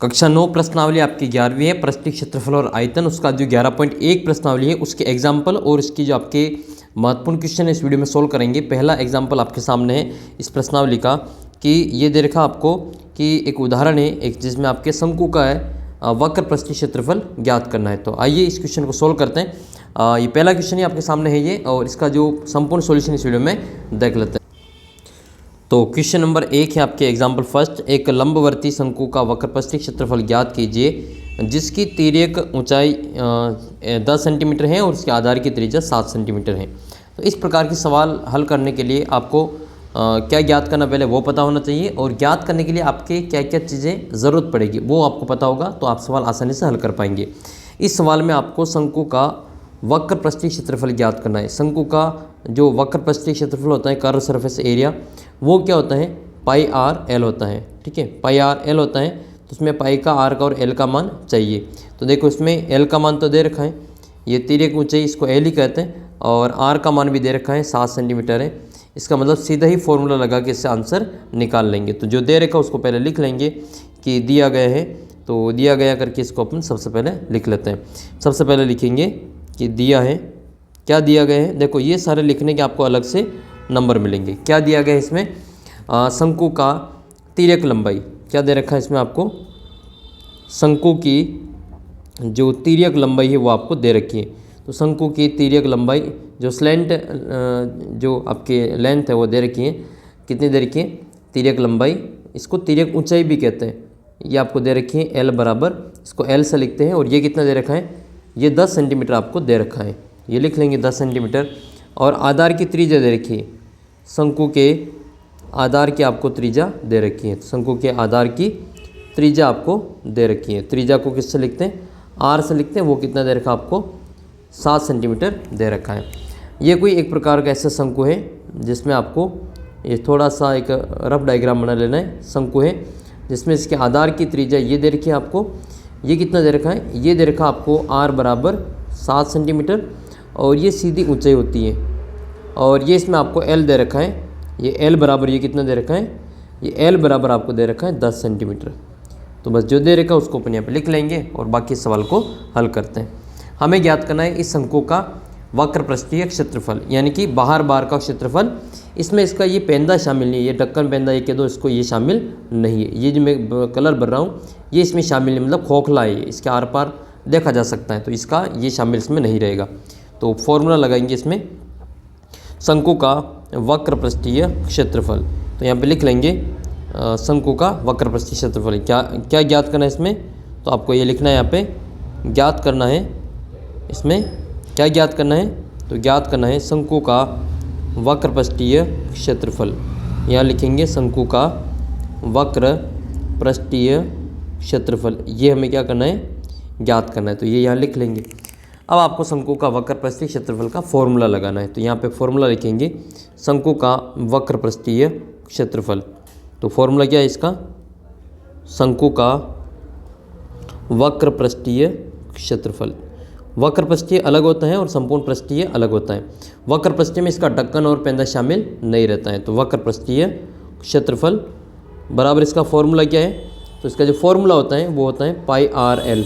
कक्षा 9 प्रश्नावली आपकी 11वीं है। पृष्ठीय क्षेत्रफल और आयतन, उसका जो 11.1 प्रश्नावली है उसके एग्जाम्पल और इसकी जो आपके महत्वपूर्ण क्वेश्चन है इस वीडियो में सोल्व करेंगे। पहला एग्जाम्पल आपके सामने है इस प्रश्नावली का कि ये दे रखा आपको कि एक उदाहरण है एक जिसमें आपके शंकु का है वक्र पृष्ठीय क्षेत्रफल ज्ञात करना है। तो आइए इस क्वेश्चन को सोल्व करते हैं। ये पहला क्वेश्चन ही आपके सामने है ये, और इसका जो संपूर्ण सॉल्यूशन इस वीडियो में देख लेते हैं। तो क्वेश्चन नंबर 1 है आपके एग्जाम्पल फर्स्ट, एक लंबवर्ती शंकु का वक्र पृष्ठीय क्षेत्रफल ज्ञात कीजिए जिसकी तिर्यक ऊंचाई 10 सेंटीमीटर है और उसके आधार की त्रिज्या 7 सेंटीमीटर है। तो इस प्रकार के सवाल हल करने के लिए आपको क्या ज्ञात करना पहले वो पता होना चाहिए, और ज्ञात करने के लिए आपके क्या क्या चीज़ें ज़रूरत पड़ेगी वो आपको पता होगा, तो आप सवाल आसानी से हल कर पाएंगे। इस सवाल में आपको शंकु का वक्र पृष्ठीय क्षेत्रफल ज्ञात करना है। शंकु का जो वक्र पृष्ठीय क्षेत्रफल होता है, कर्व सरफेस एरिया, वो क्या होता है पाई आर एल होता है। ठीक है, पाई आर एल होता है। तो उसमें पाई का, आर का और एल का मान चाहिए। तो देखो इसमें एल का मान तो दे रखा है, ये तिर्यक ऊंचाई इसको एल ही कहते हैं, और आर का मान भी दे रखा है 7 सेंटीमीटर है। इसका मतलब सीधा ही फॉर्मूला लगा के इससे आंसर निकाल लेंगे। तो जो दे रखा उसको पहले लिख लेंगे कि दिया गया है, तो दिया गया करके इसको अपन सबसे पहले लिख लेते हैं। सबसे पहले लिखेंगे कि दिया है, क्या दिया गया है। देखो ये सारे लिखने के आपको अलग से नंबर मिलेंगे। क्या दिया गया है इसमें, शंकु का तिर्यक लंबाई क्या दे रखा है इसमें आपको, शंकु की जो तिर्यक लंबाई है वो आपको दे रखी है। तो शंकु की तिर्यक लंबाई जो स्लैंट जो आपके लेंथ है वो दे रखी है, कितनी दे रखी है तिर्यक लंबाई, इसको तिर्यक ऊंचाई भी कहते हैं। ये आपको दे रखी है एल बराबर, इसको एल से लिखते हैं, और ये कितना दे रखा है, ये 10 सेंटीमीटर आपको दे रखा है, ये लिख लेंगे 10 सेंटीमीटर। और आधार की त्रिज्या दे रखी है, शंकु के आधार की आपको त्रिज्या दे रखी है। शंकु के आधार की त्रिज्या आपको दे रखी है। त्रिज्या को किससे लिखते हैं, आर से लिखते हैं। वो कितना दे रखा आपको 7 सेंटीमीटर दे रखा है। ये कोई एक प्रकार का ऐसा शंकु है जिसमें आपको ये थोड़ा सा एक रफ डायग्राम बना लेना है। शंकु है जिसमें इसके आधार की त्रिज्या ये दे रखी है आपको, ये कितना दे रखा है, ये दे रखा आपको आर बराबर 7 सेंटीमीटर, और ये सीधी ऊंचाई होती है। और ये इसमें आपको एल दे रखा है, ये एल बराबर ये कितना दे रखा है, ये एल बराबर आपको दे रखा है 10 सेंटीमीटर। तो बस जो दे रखा है उसको अपन यहाँ पे लिख लेंगे और बाकी सवाल को हल करते हैं। हमें ज्ञात करना है इस शंकु का वक्र पृष्ठीय क्षेत्रफल, यानी कि बाहर बार का क्षेत्रफल। इसमें इसका ये पेंदा शामिल नहीं है, ये ढक्कन पेंदा ये कह दो, इसको ये शामिल नहीं है। ये जो मैं कलर भर रहा हूँ ये इसमें शामिल नहीं, मतलब खोखला है, इसके आर पार देखा जा सकता है, तो इसका ये शामिल इसमें नहीं रहेगा। तो फॉर्मूला लगाएंगे इसमें शंकु का वक्र पृष्ठीय क्षेत्रफल। तो यहाँ पे लिख लेंगे शंकु का वक्र पृष्ठीय क्षेत्रफल। क्या क्या ज्ञात करना है इसमें, तो आपको ये लिखना है, यहाँ पे ज्ञात करना है, इसमें क्या ज्ञात करना है, तो ज्ञात करना है शंकु का वक्र पृष्ठीय क्षेत्रफल। यहाँ लिखेंगे शंकु का वक्र पृष्ठीय क्षेत्रफल, ये हमें क्या करना है, ज्ञात करना है। तो ये यहाँ लिख लेंगे। अब आपको शंकु का वक्र पृष्ठीय क्षेत्रफल का फॉर्मूला लगाना है। तो यहाँ पे फॉर्मूला लिखेंगे शंकु का वक्र पृष्ठीय क्षेत्रफल। तो फॉर्मूला क्या है इसका, शंकु का वक्र पृष्ठीय क्षेत्रफल। वक्र पृष्ठीय अलग होता है और संपूर्ण पृष्ठीय अलग होता है। वक्र पृष्ठीय में इसका ढक्कन और पेंदा शामिल नहीं रहता है। तो वक्र पृष्ठीय क्षेत्रफल बराबर इसका फॉर्मूला क्या है, तो इसका जो फॉर्मूला होता है वो होता है पाई आर एल।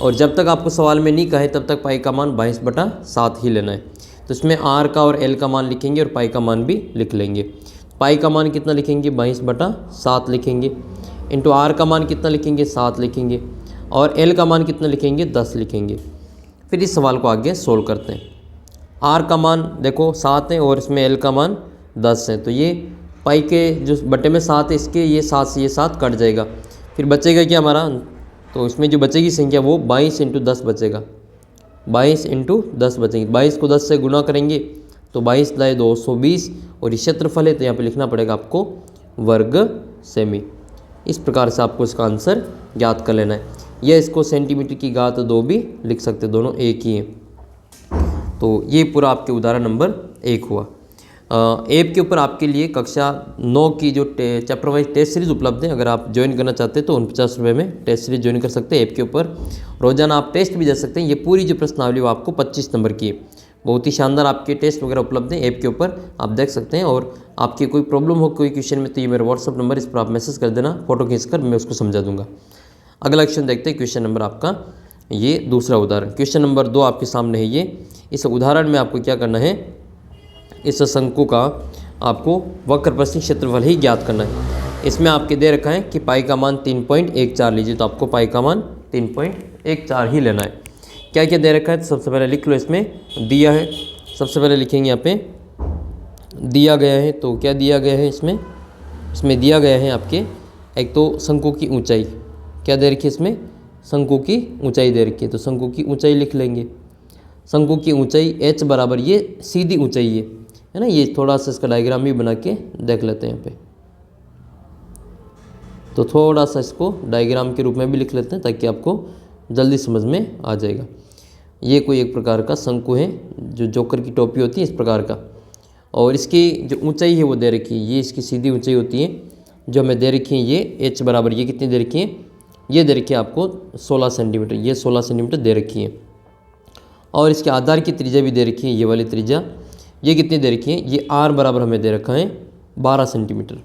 और जब तक आपको सवाल में नहीं कहे तब तक पाई का मान 22/7 ही लेना है। तो इसमें आर का और एल का मान लिखेंगे और पाई का मान भी लिख लेंगे। पाई का मान कितना लिखेंगे, 22/7 लिखेंगे, इंटू आर का मान कितना लिखेंगे, 7 लिखेंगे, और एल का मान कितना लिखेंगे, 10 लिखेंगे। फिर इस सवाल को आगे सोल्व करते हैं। आर का मान देखो 7 है और इसमें एल का मान 10 है। तो ये पाई के जो बटे में 7 है इसके, ये 7 से ये 7 कट जाएगा। फिर बचेगा क्या हमारा, तो इसमें जो बचेगी संख्या वो 22 × 10 बचेगा। 22 × 10 बचेंगे। 22 को 10 से गुना करेंगे तो 22 × 220, और ये क्षेत्रफल है तो यहाँ पे लिखना पड़ेगा आपको वर्ग सेमी। इस प्रकार से आपको इसका आंसर ज्ञात कर लेना है। या इसको सेंटीमीटर की घात 2 भी लिख सकते, दोनों एक ही हैं। तो ये पूरा आपके उदाहरण नंबर 1 हुआ। ऐप के ऊपर आपके लिए कक्षा 9 की जो चैप्टर वाइज टेस्ट सीरीज़ उपलब्ध है। अगर आप ज्वाइन करना चाहते हैं तो 49 रुपये में टेस्ट सीरीज ज्वाइन कर सकते हैं। ऐप के ऊपर रोजाना आप टेस्ट भी दे सकते हैं। ये पूरी जो प्रश्नावली वो आपको 25 नंबर की है। बहुत ही शानदार आपके टेस्ट वगैरह उपलब्ध हैं ऐप के ऊपर, आप देख सकते हैं। और आपकी कोई प्रॉब्लम हो कोई क्वेश्चन में तो ये मेरा व्हाट्सअप नंबर, इस पर आप मैसेज कर देना, फोटो खींचकर मैं उसको समझा दूंगा। अगला क्वेश्चन देखते हैं, क्वेश्चन नंबर आपका ये दूसरा उदाहरण, क्वेश्चन नंबर 2 आपके सामने है ये। इस उदाहरण में आपको क्या करना है, इस शंकु का आपको वक्र प्रस्थि क्षेत्रफल ही ज्ञात करना है। इसमें आपके दे रखा है कि पाई का मान 3.14 लीजिए, तो आपको पाई का मान 3.14 ही लेना है। क्या क्या दे रखा है, तो सबसे पहले लिख लो, इसमें दिया है, सबसे पहले लिखेंगे यहाँ पे दिया गया है। तो क्या दिया गया है इसमें दिया गया है आपके, एक तो शंकु की ऊंचाई, क्या दे रखी है इसमें, शंकु की ऊंचाई दे रखी है, तो शंकु की ऊंचाई लिख लेंगे। शंकु की ऊंचाई h बराबर, ये सीधी ऊंचाई है ना, ये थोड़ा सा इसका डायग्राम भी बना के देख लेते हैं यहाँ पे, तो थोड़ा सा इसको डायग्राम के रूप में भी लिख लेते हैं ताकि आपको जल्दी समझ में आ जाएगा। ये कोई एक प्रकार का शंकु है, जो जोकर की टोपी होती है इस प्रकार का, और इसकी जो ऊंचाई है वो दे रखी है, ये इसकी सीधी ऊंचाई होती है जो हमें दे रखी है, ये h बराबर, ये कितनी दे रखी है, ये दे रखी है आपको 16 सेंटीमीटर, ये 16 सेंटीमीटर दे रखी है। और इसके आधार की त्रिज्या भी दे रखी है, ये वाली त्रिज्या, ये कितनी दे रखी है, ये r बराबर हमें दे रखा है 12 सेंटीमीटर।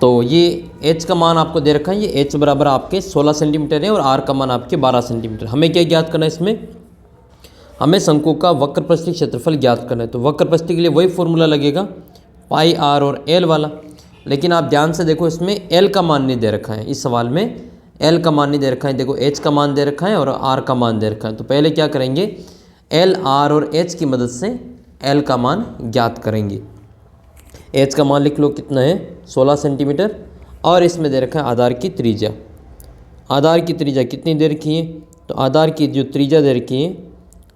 तो ये h का मान आपको दे रखा है, ये h बराबर आपके 16 सेंटीमीटर है और r का मान आपके 12 सेंटीमीटर। हमें क्या ज्ञात करना है इसमें, हमें शंकु का वक्र प्रस्थि क्षेत्रफल ज्ञात करना है। तो वक्र प्रस्थि के लिए वही फॉर्मूला लगेगा, पाई r और l वाला। लेकिन आप ध्यान से देखो, इसमें l का मान नहीं दे रखा है, इस सवाल में l का मान नहीं दे रखा है। देखो h का मान दे रखा है और r का मान दे रखा है। तो पहले क्या करेंगे, l, r और h की मदद से l का मान ज्ञात करेंगे। h का मान लिख लो, कितना है 16 सेंटीमीटर, और इसमें दे रखा है आधार की त्रिज्या। आधार की त्रिज्या कितनी दे रखी है, तो आधार की जो त्रिज्या दे रखी है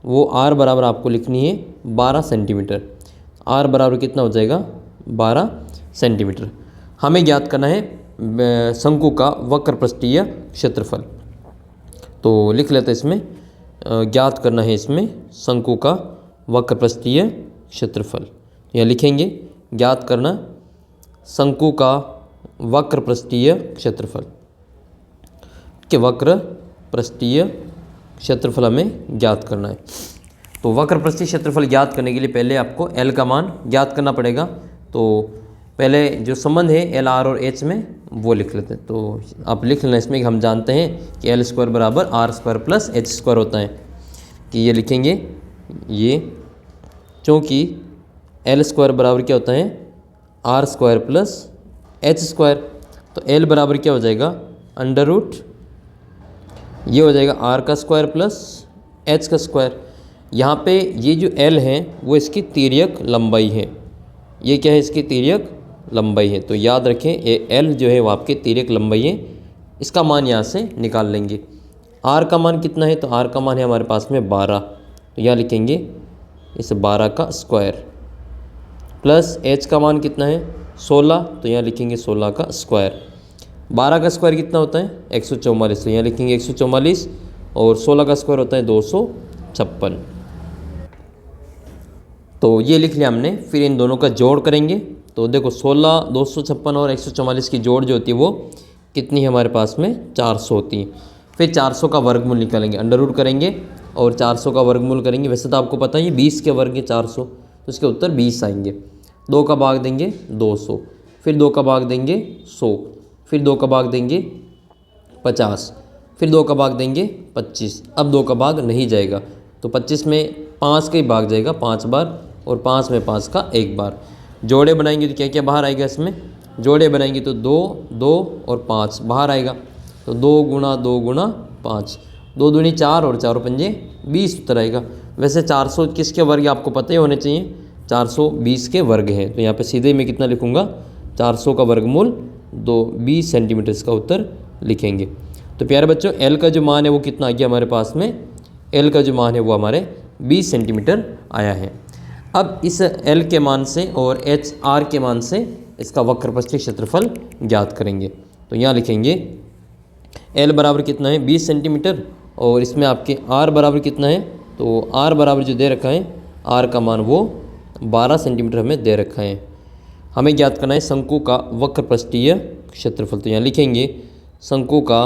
वो r बराबर आपको लिखनी है 12 सेंटीमीटर। r बराबर कितना हो जाएगा, 12 सेंटीमीटर। हमें ज्ञात करना है शंकु का वक्र पृष्ठीय क्षेत्रफल। तो लिख लेते हैं, इसमें ज्ञात करना है इसमें शंकु का वक्र पृष्ठीय क्षेत्रफल। यह लिखेंगे, ज्ञात करना शंकु का वक्र पृष्ठीय क्षेत्रफल, के वक्र पृष्ठीय क्षेत्रफल हमें ज्ञात करना है। तो वक्र पृष्ठीय क्षेत्रफल ज्ञात करने के लिए पहले आपको l का मान ज्ञात करना पड़ेगा। तो पहले जो संबंध है एल, आर और एच में वो लिख लेते हैं। तो आप लिख लेना इसमें कि हम जानते हैं कि एल स्क्वायर बराबर R square plus H square होता है, कि ये लिखेंगे ये, क्योंकि एल स्क्वायर बराबर क्या होता है, R square plus H square. तो एल बराबर क्या हो जाएगा, अंडर रूट, ये हो जाएगा आर का स्क्वायर प्लस एच का स्क्वायर। यहाँ पे ये जो एल है वो इसकी तिर्यक लंबाई है, ये क्या है, इसकी तिर्यक लंबाई है। तो याद रखें, ये एल जो है वो आपकी तिर्यक लंबाई है, इसका मान यहाँ से निकाल लेंगे। आर का मान कितना है, तो आर का मान है हमारे पास में 12, तो यहाँ लिखेंगे इस 12 का स्क्वायर, प्लस एच का मान कितना है 16, तो यहाँ लिखेंगे 16 का स्क्वायर। 12 का स्क्वायर कितना होता है 144, तो यहाँ लिखेंगे 144, और 16 का स्क्वायर होता है 256। तो ये लिख लिया हमने। फिर इन दोनों का जोड़ करेंगे। तो देखो 16, 256 और 144 की जोड़ जो होती है वो कितनी है हमारे पास में 400 होती है। फिर 400 का वर्गमूल निकालेंगे, अंडर रूट करेंगे और 400 का वर्गमूल करेंगे। वैसे तो आपको पता है 20 के वर्ग है 400, तो इसके उत्तर 20 आएंगे। 2 का भाग देंगे 200, फिर 2 का भाग देंगे 100, फिर 2 का भाग देंगे 50, फिर 2 का भाग देंगे 25। अब 2 का भाग नहीं जाएगा, तो 25 में 5 का ही भाग जाएगा 5 बार, और 5 में 5 का 1 बार। जोड़े बनाएंगे तो क्या क्या बाहर आएगा, इसमें जोड़े बनाएंगे तो 2, 2 और 5 बाहर आएगा। तो 2 गुणा 2 गुणा 5, 2 दूनी 4 और 4 पंजे 20 उत्तर आएगा। वैसे 400 किसके वर्ग आपको पता ही होने चाहिए, 420 के वर्ग हैं। तो यहाँ पे सीधे मैं कितना लिखूँगा, 400 का वर्गमूल 20 सेंटीमीटर, इसका उत्तर लिखेंगे। तो प्यारे बच्चों, एल का जो मान है वो कितना आ गया हमारे पास में, एल का जो मान है वो हमारे 20 सेंटीमीटर आया है। अब इस एल के मान से और एच आर के मान से इसका वक्र पृष्ठीय क्षेत्रफल ज्ञात करेंगे। तो यहाँ लिखेंगे एल बराबर कितना है 20 सेंटीमीटर, और इसमें आपके आर बराबर कितना है, तो आर बराबर जो दे रखा है, आर का मान वो 12 सेंटीमीटर हमें दे रखा है। हमें ज्ञात करना है शंकु का वक्र पृष्ठीय क्षेत्रफल। तो यहाँ लिखेंगे शंकु का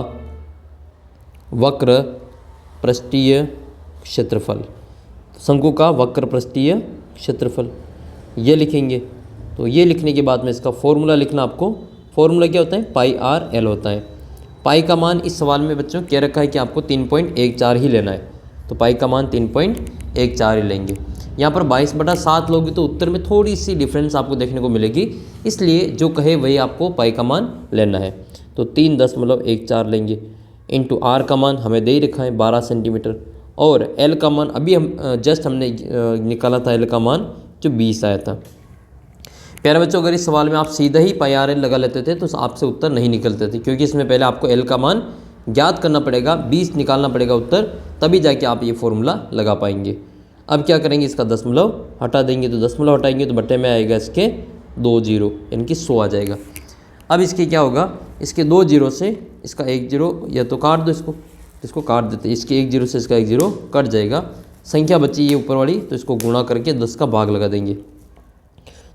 वक्र पृष्ठीय क्षेत्रफल, शंकु का वक्र पृष्ठीय क्षेत्रफल ये लिखेंगे। तो ये लिखने के बाद में इसका फॉर्मूला लिखना, आपको फॉर्मूला क्या होता है, पाई आर एल होता है। पाई का मान इस सवाल में बच्चों कह रखा है कि आपको 3.14 ही लेना है, तो पाई का मान 3.14 ही लेंगे। यहाँ पर 22/7 लोगे तो उत्तर में थोड़ी सी डिफरेंस आपको देखने को मिलेगी, इसलिए जो कहे वही आपको पाई का मान लेना है। तो 3.14 लेंगे इंटू आर का मान हमें दे ही रखा है 12 सेंटीमीटर, और एल का मान अभी हम जस्ट हमने निकाला था, एल का मान जो 20 आया था। प्यारे बच्चों, अगर इस सवाल में आप सीधा ही पाई आर एल लगा लेते थे तो आपसे उत्तर नहीं निकलते थे, क्योंकि इसमें पहले आपको एल का मान ज्ञात करना पड़ेगा, 20 निकालना पड़ेगा उत्तर, तभी जाके आप ये फॉर्मूला लगा पाएंगे। अब क्या करेंगे, इसका दशमलव हटा देंगे, तो दशमलव हटाएंगे तो बट्टे में आएगा इसके 2 जीरो, यानी कि 100 आ जाएगा। अब इसके क्या होगा, इसके 2 जीरो से इसका 1 जीरो या तो काट दो, इसको काट देते, इसके 1 जीरो से इसका 1 जीरो कट जाएगा। संख्या बची ये ऊपर वाली, तो इसको गुणा करके 10 का भाग लगा देंगे,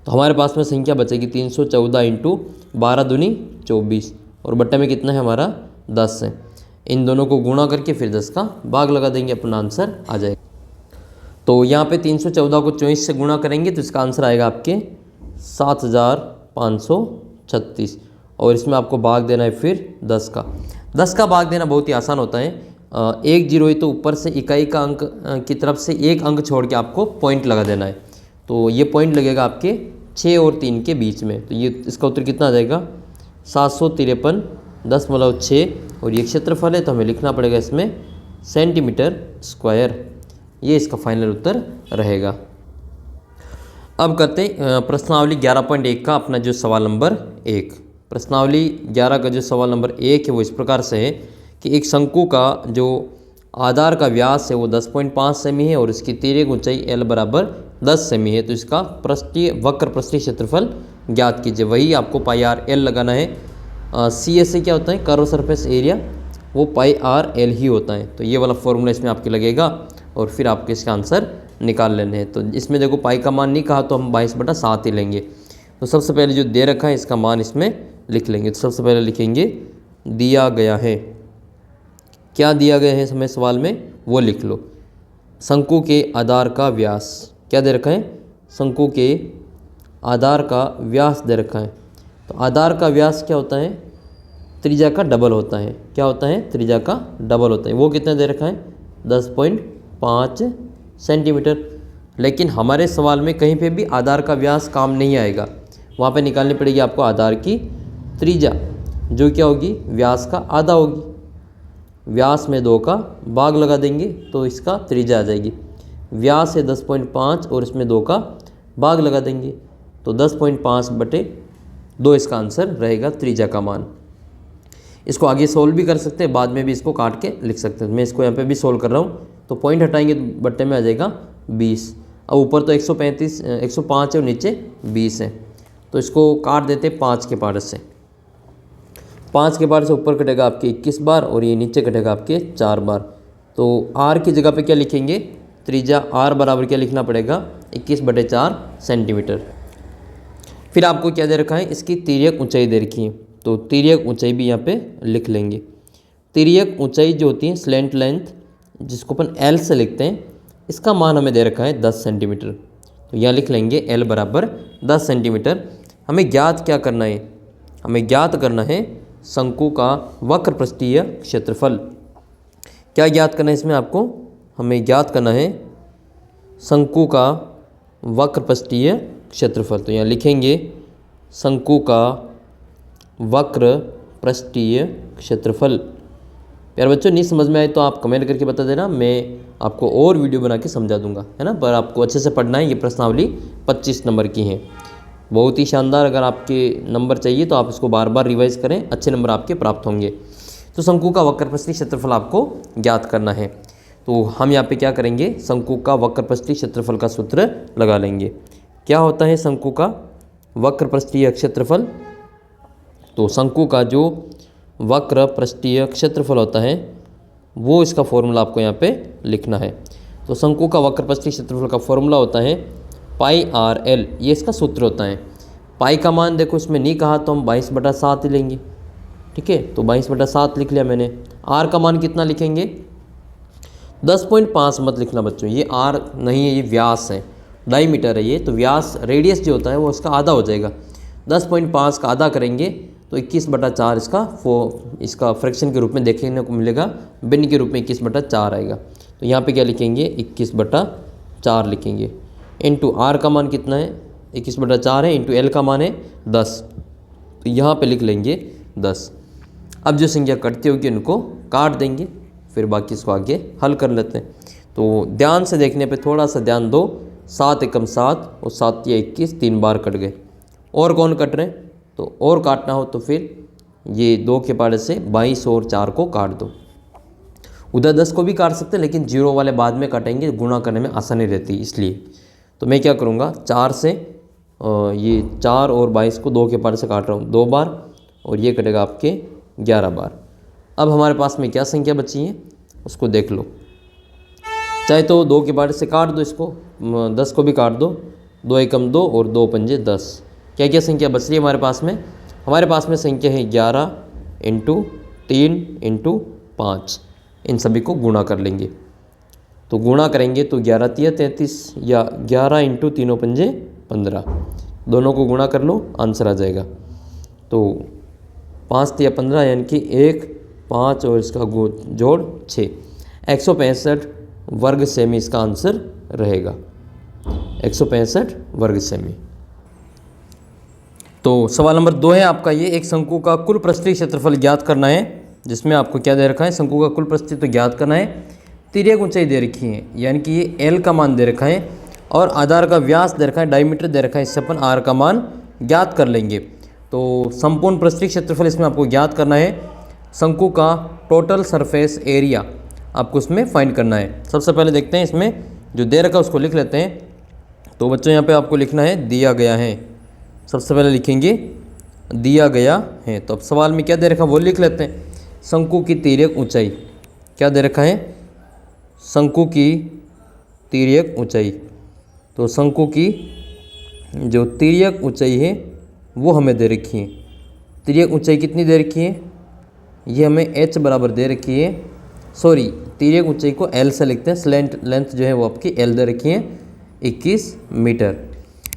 तो हमारे पास में संख्या बचेगी 314 इंटू 12 दूनी 24, और बट्टे में कितना है हमारा 10 है। इन दोनों को गुणा करके फिर 10 का भाग लगा देंगे, अपना आंसर आ जाएगा। तो यहाँ पे 314 को 24 से गुणा करेंगे तो इसका आंसर आएगा आपके 7536, और इसमें आपको भाग देना है फिर 10 का। 10 का भाग देना बहुत ही आसान होता है, 1 जीरो है तो ऊपर से इकाई का अंक की तरफ से एक अंक छोड़ के आपको पॉइंट लगा देना है, तो ये पॉइंट लगेगा आपके 6 और 3 के बीच में, तो ये इसका उत्तर कितना आ जाएगा 753.6, और ये क्षेत्रफल है तो हमें लिखना पड़ेगा इसमें सेंटीमीटर स्क्वायर, ये इसका फाइनल उत्तर रहेगा। अब करते हैं प्रश्नावली 11.1 का अपना जो सवाल नंबर 1। प्रश्नावली 11 का जो सवाल नंबर 1 है वो इस प्रकार से है कि एक शंकु का जो आधार का व्यास है वो 10.5 सेमी है, और इसकी तिर्यक ऊंचाई L बराबर 10 सेमी है, तो इसका पृष्ठीय वक्र पृष्ठीय क्षेत्रफल ज्ञात कीजिए। वही आपको पाई आर एल लगाना है। सी एस से क्या होता है, कर्व सरफेस एरिया, वो पाई आर एल ही होता है, तो ये वाला फॉर्मूला इसमें आपके लगेगा, और फिर आपके इसका आंसर निकाल लेने हैं। तो इसमें देखो पाई का मान नहीं कहा तो हम 22/7 ही लेंगे। तो सबसे पहले जो दे रखा है इसका मान इसमें लिख लेंगे। तो सबसे पहले लिखेंगे दिया गया है, क्या दिया गया है हमें सवाल में वो लिख लो। शंकु के आधार का व्यास क्या दे रखा है, शंकु के आधार का व्यास दे रखा है। तो आधार का व्यास क्या होता है, त्रिज्या का डबल होता है। क्या होता है, त्रिज्या का डबल होता है। वो कितना दे रखा है 10.5 सेंटीमीटर। लेकिन हमारे सवाल में कहीं पे भी आधार का व्यास काम नहीं आएगा, वहाँ पे निकालनी पड़ेगी आपको आधार की त्रिज्या, जो क्या होगी व्यास का आधा होगी। व्यास में 2 का भाग लगा देंगे तो इसका त्रिज्या आ जाएगी। व्यास है 10.5 और इसमें 2 का भाग लगा देंगे तो 10.5/2 इसका आंसर रहेगा त्रिज्या का मान। इसको आगे सोल्व भी कर सकते हैं, बाद में भी इसको काट के लिख सकते हैं। मैं इसको यहाँ पे भी सोल्व कर रहा हूँ, तो पॉइंट हटाएंगे तो बट्टे में आ जाएगा 20। अब ऊपर तो 105 है और नीचे 20 है, तो इसको काट देते 5 के पार्ट से। 5 के पार्ट से ऊपर कटेगा आपके 21 बार और ये नीचे कटेगा आपके 4 बार। तो आर की जगह पे क्या लिखेंगे, त्रिज्या आर बराबर क्या लिखना पड़ेगा 21/4 सेंटीमीटर। फिर आपको क्या दे रखा है, इसकी तिर्यक ऊंचाई दे रखी है, तो तिर्यक ऊंचाई भी यहाँ पे लिख लेंगे। तिर्यक ऊंचाई जो होती है स्लैंट लेंथ, जिसको अपन एल से लिखते हैं, इसका मान हमें दे रखा है 10 सेंटीमीटर। तो यहाँ लिख लेंगे एल बराबर 10 सेंटीमीटर। हमें ज्ञात क्या करना है, हमें ज्ञात करना है शंकु का वक्र पृष्ठीय क्षेत्रफल। क्या ज्ञात करना है इसमें आपको, हमें ज्ञात करना है शंकु का वक्र पृष्ठीय क्षेत्रफल। तो यहाँ लिखेंगे शंकु का वक्र पृष्ठीय क्षेत्रफल। प्यारे बच्चों नहीं समझ में आए तो आप कमेंट करके बता देना, मैं आपको और वीडियो बना के समझा दूंगा, है ना। पर आपको अच्छे से पढ़ना है। ये प्रश्नावली 25 नंबर की है, बहुत ही शानदार। अगर आपके नंबर चाहिए तो आप इसको बार बार रिवाइज करें, अच्छे नंबर आपके प्राप्त होंगे। तो शंकु का वक्र पृष्ठीय क्षेत्रफल आपको ज्ञात करना है। तो हम यहाँ पे क्या करेंगे, शंकु का वक्र पृष्ठीय क्षेत्रफल का सूत्र लगा लेंगे। क्या होता है शंकु का वक्र पृष्ठीय क्षेत्रफल, तो शंकु का जो वक्र पृष्ठीय क्षेत्रफल होता है वो इसका फॉर्मूला आपको यहाँ पे लिखना है। तो शंकु का वक्र पृष्ठीय क्षेत्रफल का फॉर्मूला होता है पाई आर एल, ये इसका सूत्र होता है। पाई का मान देखो इसमें नहीं कहा तो हम 22/7 ही लेंगे, ठीक है। तो 22/7 लिख लिया मैंने। आर का मान कितना लिखेंगे, 10.5 मत लिखना बच्चों, ये आर नहीं है, ये व्यास है, डायमीटर है ये। तो व्यास रेडियस जो होता है वो उसका आधा हो जाएगा। 10.5 का आधा करेंगे तो 21/4 इसका फ्रैक्शन के रूप में देखने को मिलेगा, भिन्न के रूप में 21/4 आएगा। तो यहाँ पे क्या लिखेंगे, 21/4 लिखेंगे। इंटू आर का मान कितना है, 21/4 है, इंटू एल का मान है 10, तो यहाँ पे लिख लेंगे 10। अब जो संख्या कटती होगी उनको काट देंगे, फिर बाकी इसको आगे हल कर लेते हैं। तो ध्यान से देखने पे थोड़ा सा ध्यान दो, 7 एकम 7 और 7 या 21 3 बार कट गए। और कौन कट रहे हैं, तो और काटना हो तो फिर ये 2 के पाड़े से 22 और 4 को काट दो। उधर 10 को भी काट सकते हैं, लेकिन जीरो वाले बाद में काटेंगे, गुणा करने में आसानी रहती है इसलिए। तो मैं क्या करूँगा, 4 से ये 4 और 22 को 2 के पाड़े से काट रहा हूँ 2 बार, और ये कटेगा आपके 11 बार। अब हमारे पास में क्या संख्या बची है उसको देख लो। चाहे तो 2 के पाड़े से काट दो इसको, 10 को भी काट दो, 2 एकम 2 और 2 पंजे 10। क्या क्या संख्या बच रही है हमारे पास में, हमारे पास में संख्या है 11 इंटू 3 इंटू 5। इन सभी को गुणा कर लेंगे, तो गुणा करेंगे तो 11 तिया 33 या 11 इंटू 3 पंजे 15, दोनों को गुणा कर लो, आंसर आ जाएगा। तो 5 तिया 15 यानी कि 1 5 और इसका जोड़ 6, 165 वर्ग सेमी इसका आंसर रहेगा, 165 वर्ग सेमी। तो सवाल नंबर 2 है आपका ये, एक शंकु का कुल पृष्ठीय क्षेत्रफल ज्ञात करना है, जिसमें आपको क्या दे रखा है, शंकु का कुल पृष्ठीय तो ज्ञात करना है, तिर्यक ऊंचाई दे रखी है, यानी कि ये एल का मान दे रखा है, और आधार का व्यास दे रखा है, डायमीटर दे रखा है, इससे अपन आर का मान ज्ञात कर लेंगे। तो संपूर्ण पृष्ठीय क्षेत्रफल इसमें आपको ज्ञात करना है, शंकु का टोटल सरफेस एरिया आपको इसमें फाइंड करना है। सबसे पहले देखते हैं इसमें जो दे रखा है उसको लिख लेते हैं। तो बच्चों यहाँ पे आपको लिखना है दिया गया है, सबसे पहले लिखेंगे दिया गया है। तो अब सवाल में क्या दे रखा है वो लिख लेते हैं। शंकु की तिर्यक ऊंचाई क्या दे रखा है, शंकु की तिर्यक ऊंचाई। तो शंकु की जो तिर्यक ऊंचाई है वो हमें दे रखी है। तिर्यक ऊंचाई कितनी दे रखी है, ये हमें h बराबर दे रखी है, सॉरी तिर्यक ऊंचाई को l से लिखते हैं, स्लैंट लेंथ जो है वो आपकी l दे रखी है 21 मीटर।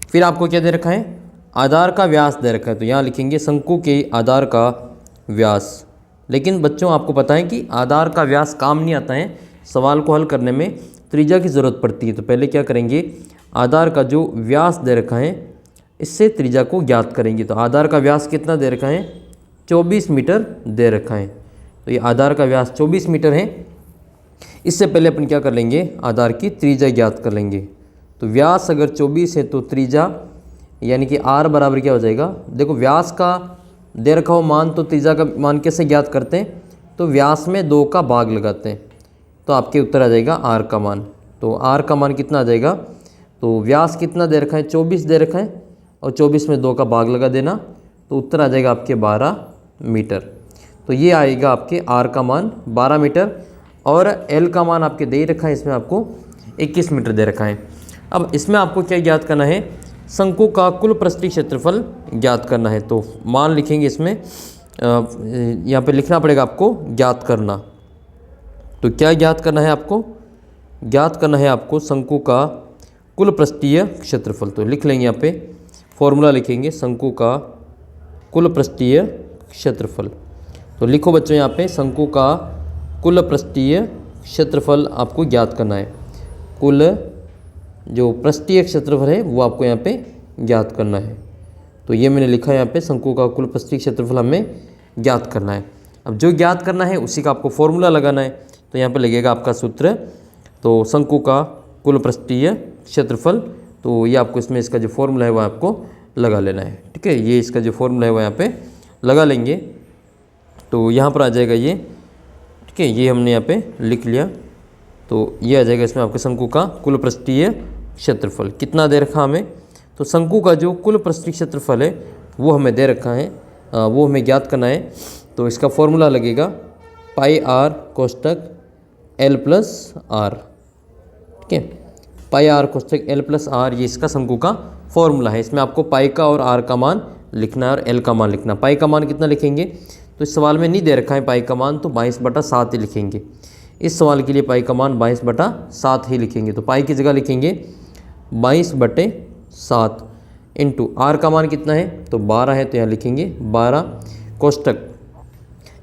फिर आपको क्या दे रखा है, आधार का व्यास दे रखा है, तो यहाँ लिखेंगे शंकु के आधार का व्यास। लेकिन बच्चों आपको पता है कि आधार का व्यास काम नहीं आता है, सवाल को हल करने में त्रिज्या की ज़रूरत पड़ती है। तो पहले क्या करेंगे, आधार का जो व्यास दे रखा है इससे त्रिज्या को ज्ञात करेंगे। तो आधार का व्यास कितना दे रखा है, 24 मीटर दे रखा है। तो ये आधार का व्यास 24 मीटर है। इससे पहले अपन क्या कर लेंगे, आधार की त्रिज्या ज्ञात कर लेंगे। तो व्यास अगर 24 है तो त्रिज्या यानी कि आर बराबर क्या हो जाएगा, देखो व्यास का दे रखा हो मान, तो त्रिज्या का मान कैसे ज्ञात करते हैं, तो व्यास में 2 का भाग लगाते हैं, तो आपके उत्तर आ जाएगा आर का मान। तो आर का मान कितना आ जाएगा, तो व्यास कितना दे रखा है 24 दे रखा है, और 24 में 2 का भाग लगा देना, तो उत्तर आ जाएगा आपके 12 मीटर। तो ये आएगा आपके आर का मान 12 मीटर, और एल का मान आपके दे ही रखा है, इसमें आपको 21 मीटर दे रखा है। अब इसमें आपको क्या ज्ञात करना है, शंकु का कुल पृष्ठीय क्षेत्रफल ज्ञात करना है। तो मान लिखेंगे इसमें, यहाँ पे लिखना पड़ेगा आपको ज्ञात करना। तो क्या ज्ञात करना है आपको, ज्ञात करना है आपको शंकु का कुल पृष्ठीय क्षेत्रफल। तो लिख लेंगे यहाँ पे फॉर्मूला लिखेंगे, शंकु का कुल पृष्ठीय क्षेत्रफल। तो लिखो बच्चों यहाँ पे शंकु का कुल पृष्ठीय क्षेत्रफल आपको ज्ञात करना है। कुल जो पृष्ठीय क्षेत्रफल है वो आपको यहाँ पे ज्ञात करना है। तो ये मैंने लिखा है यहाँ पे, शंकु का कुल पृष्ठीय क्षेत्रफल हमें ज्ञात करना है। अब जो ज्ञात करना है उसी का आपको फॉर्मूला लगाना है। तो यहाँ पे लगेगा आपका सूत्र, तो शंकु का कुल पृष्ठीय क्षेत्रफल, तो ये आपको इसमें इसका जो फॉर्मूला है वो आपको लगा लेना है। ठीक है, ये इसका जो फॉर्मूला है वो यहाँ पे लगा लेंगे, तो यहाँ पर आ जाएगा ये। ठीक है, ये हमने यहाँ पे लिख लिया, तो ये आ जाएगा इसमें आपके शंकु का कुल पृष्ठीय क्षेत्रफल। कितना दे रखा हमें, तो शंकु का जो कुल पृष्ठीय क्षेत्रफल है वो हमें दे रखा है, वो हमें ज्ञात करना है। तो इसका फॉर्मूला लगेगा पाई आर कोष्टक एल प्लस आर। ठीक है, पाई आर कोष्टक एल प्लस आर, ये इसका शंकु का फॉर्मूला है। इसमें आपको पाई का और आर का मान लिखना है और एल का मान लिखना। पाई का मान कितना लिखेंगे, तो इस सवाल में नहीं दे रखा है पाई का मान, तो 22/7 ही लिखेंगे। इस सवाल के लिए पाई का मान 22/7 ही लिखेंगे। तो पाई की जगह लिखेंगे 22/7 इंटू आर का मान कितना है, तो 12 है, तो यहाँ लिखेंगे 12 कोष्टक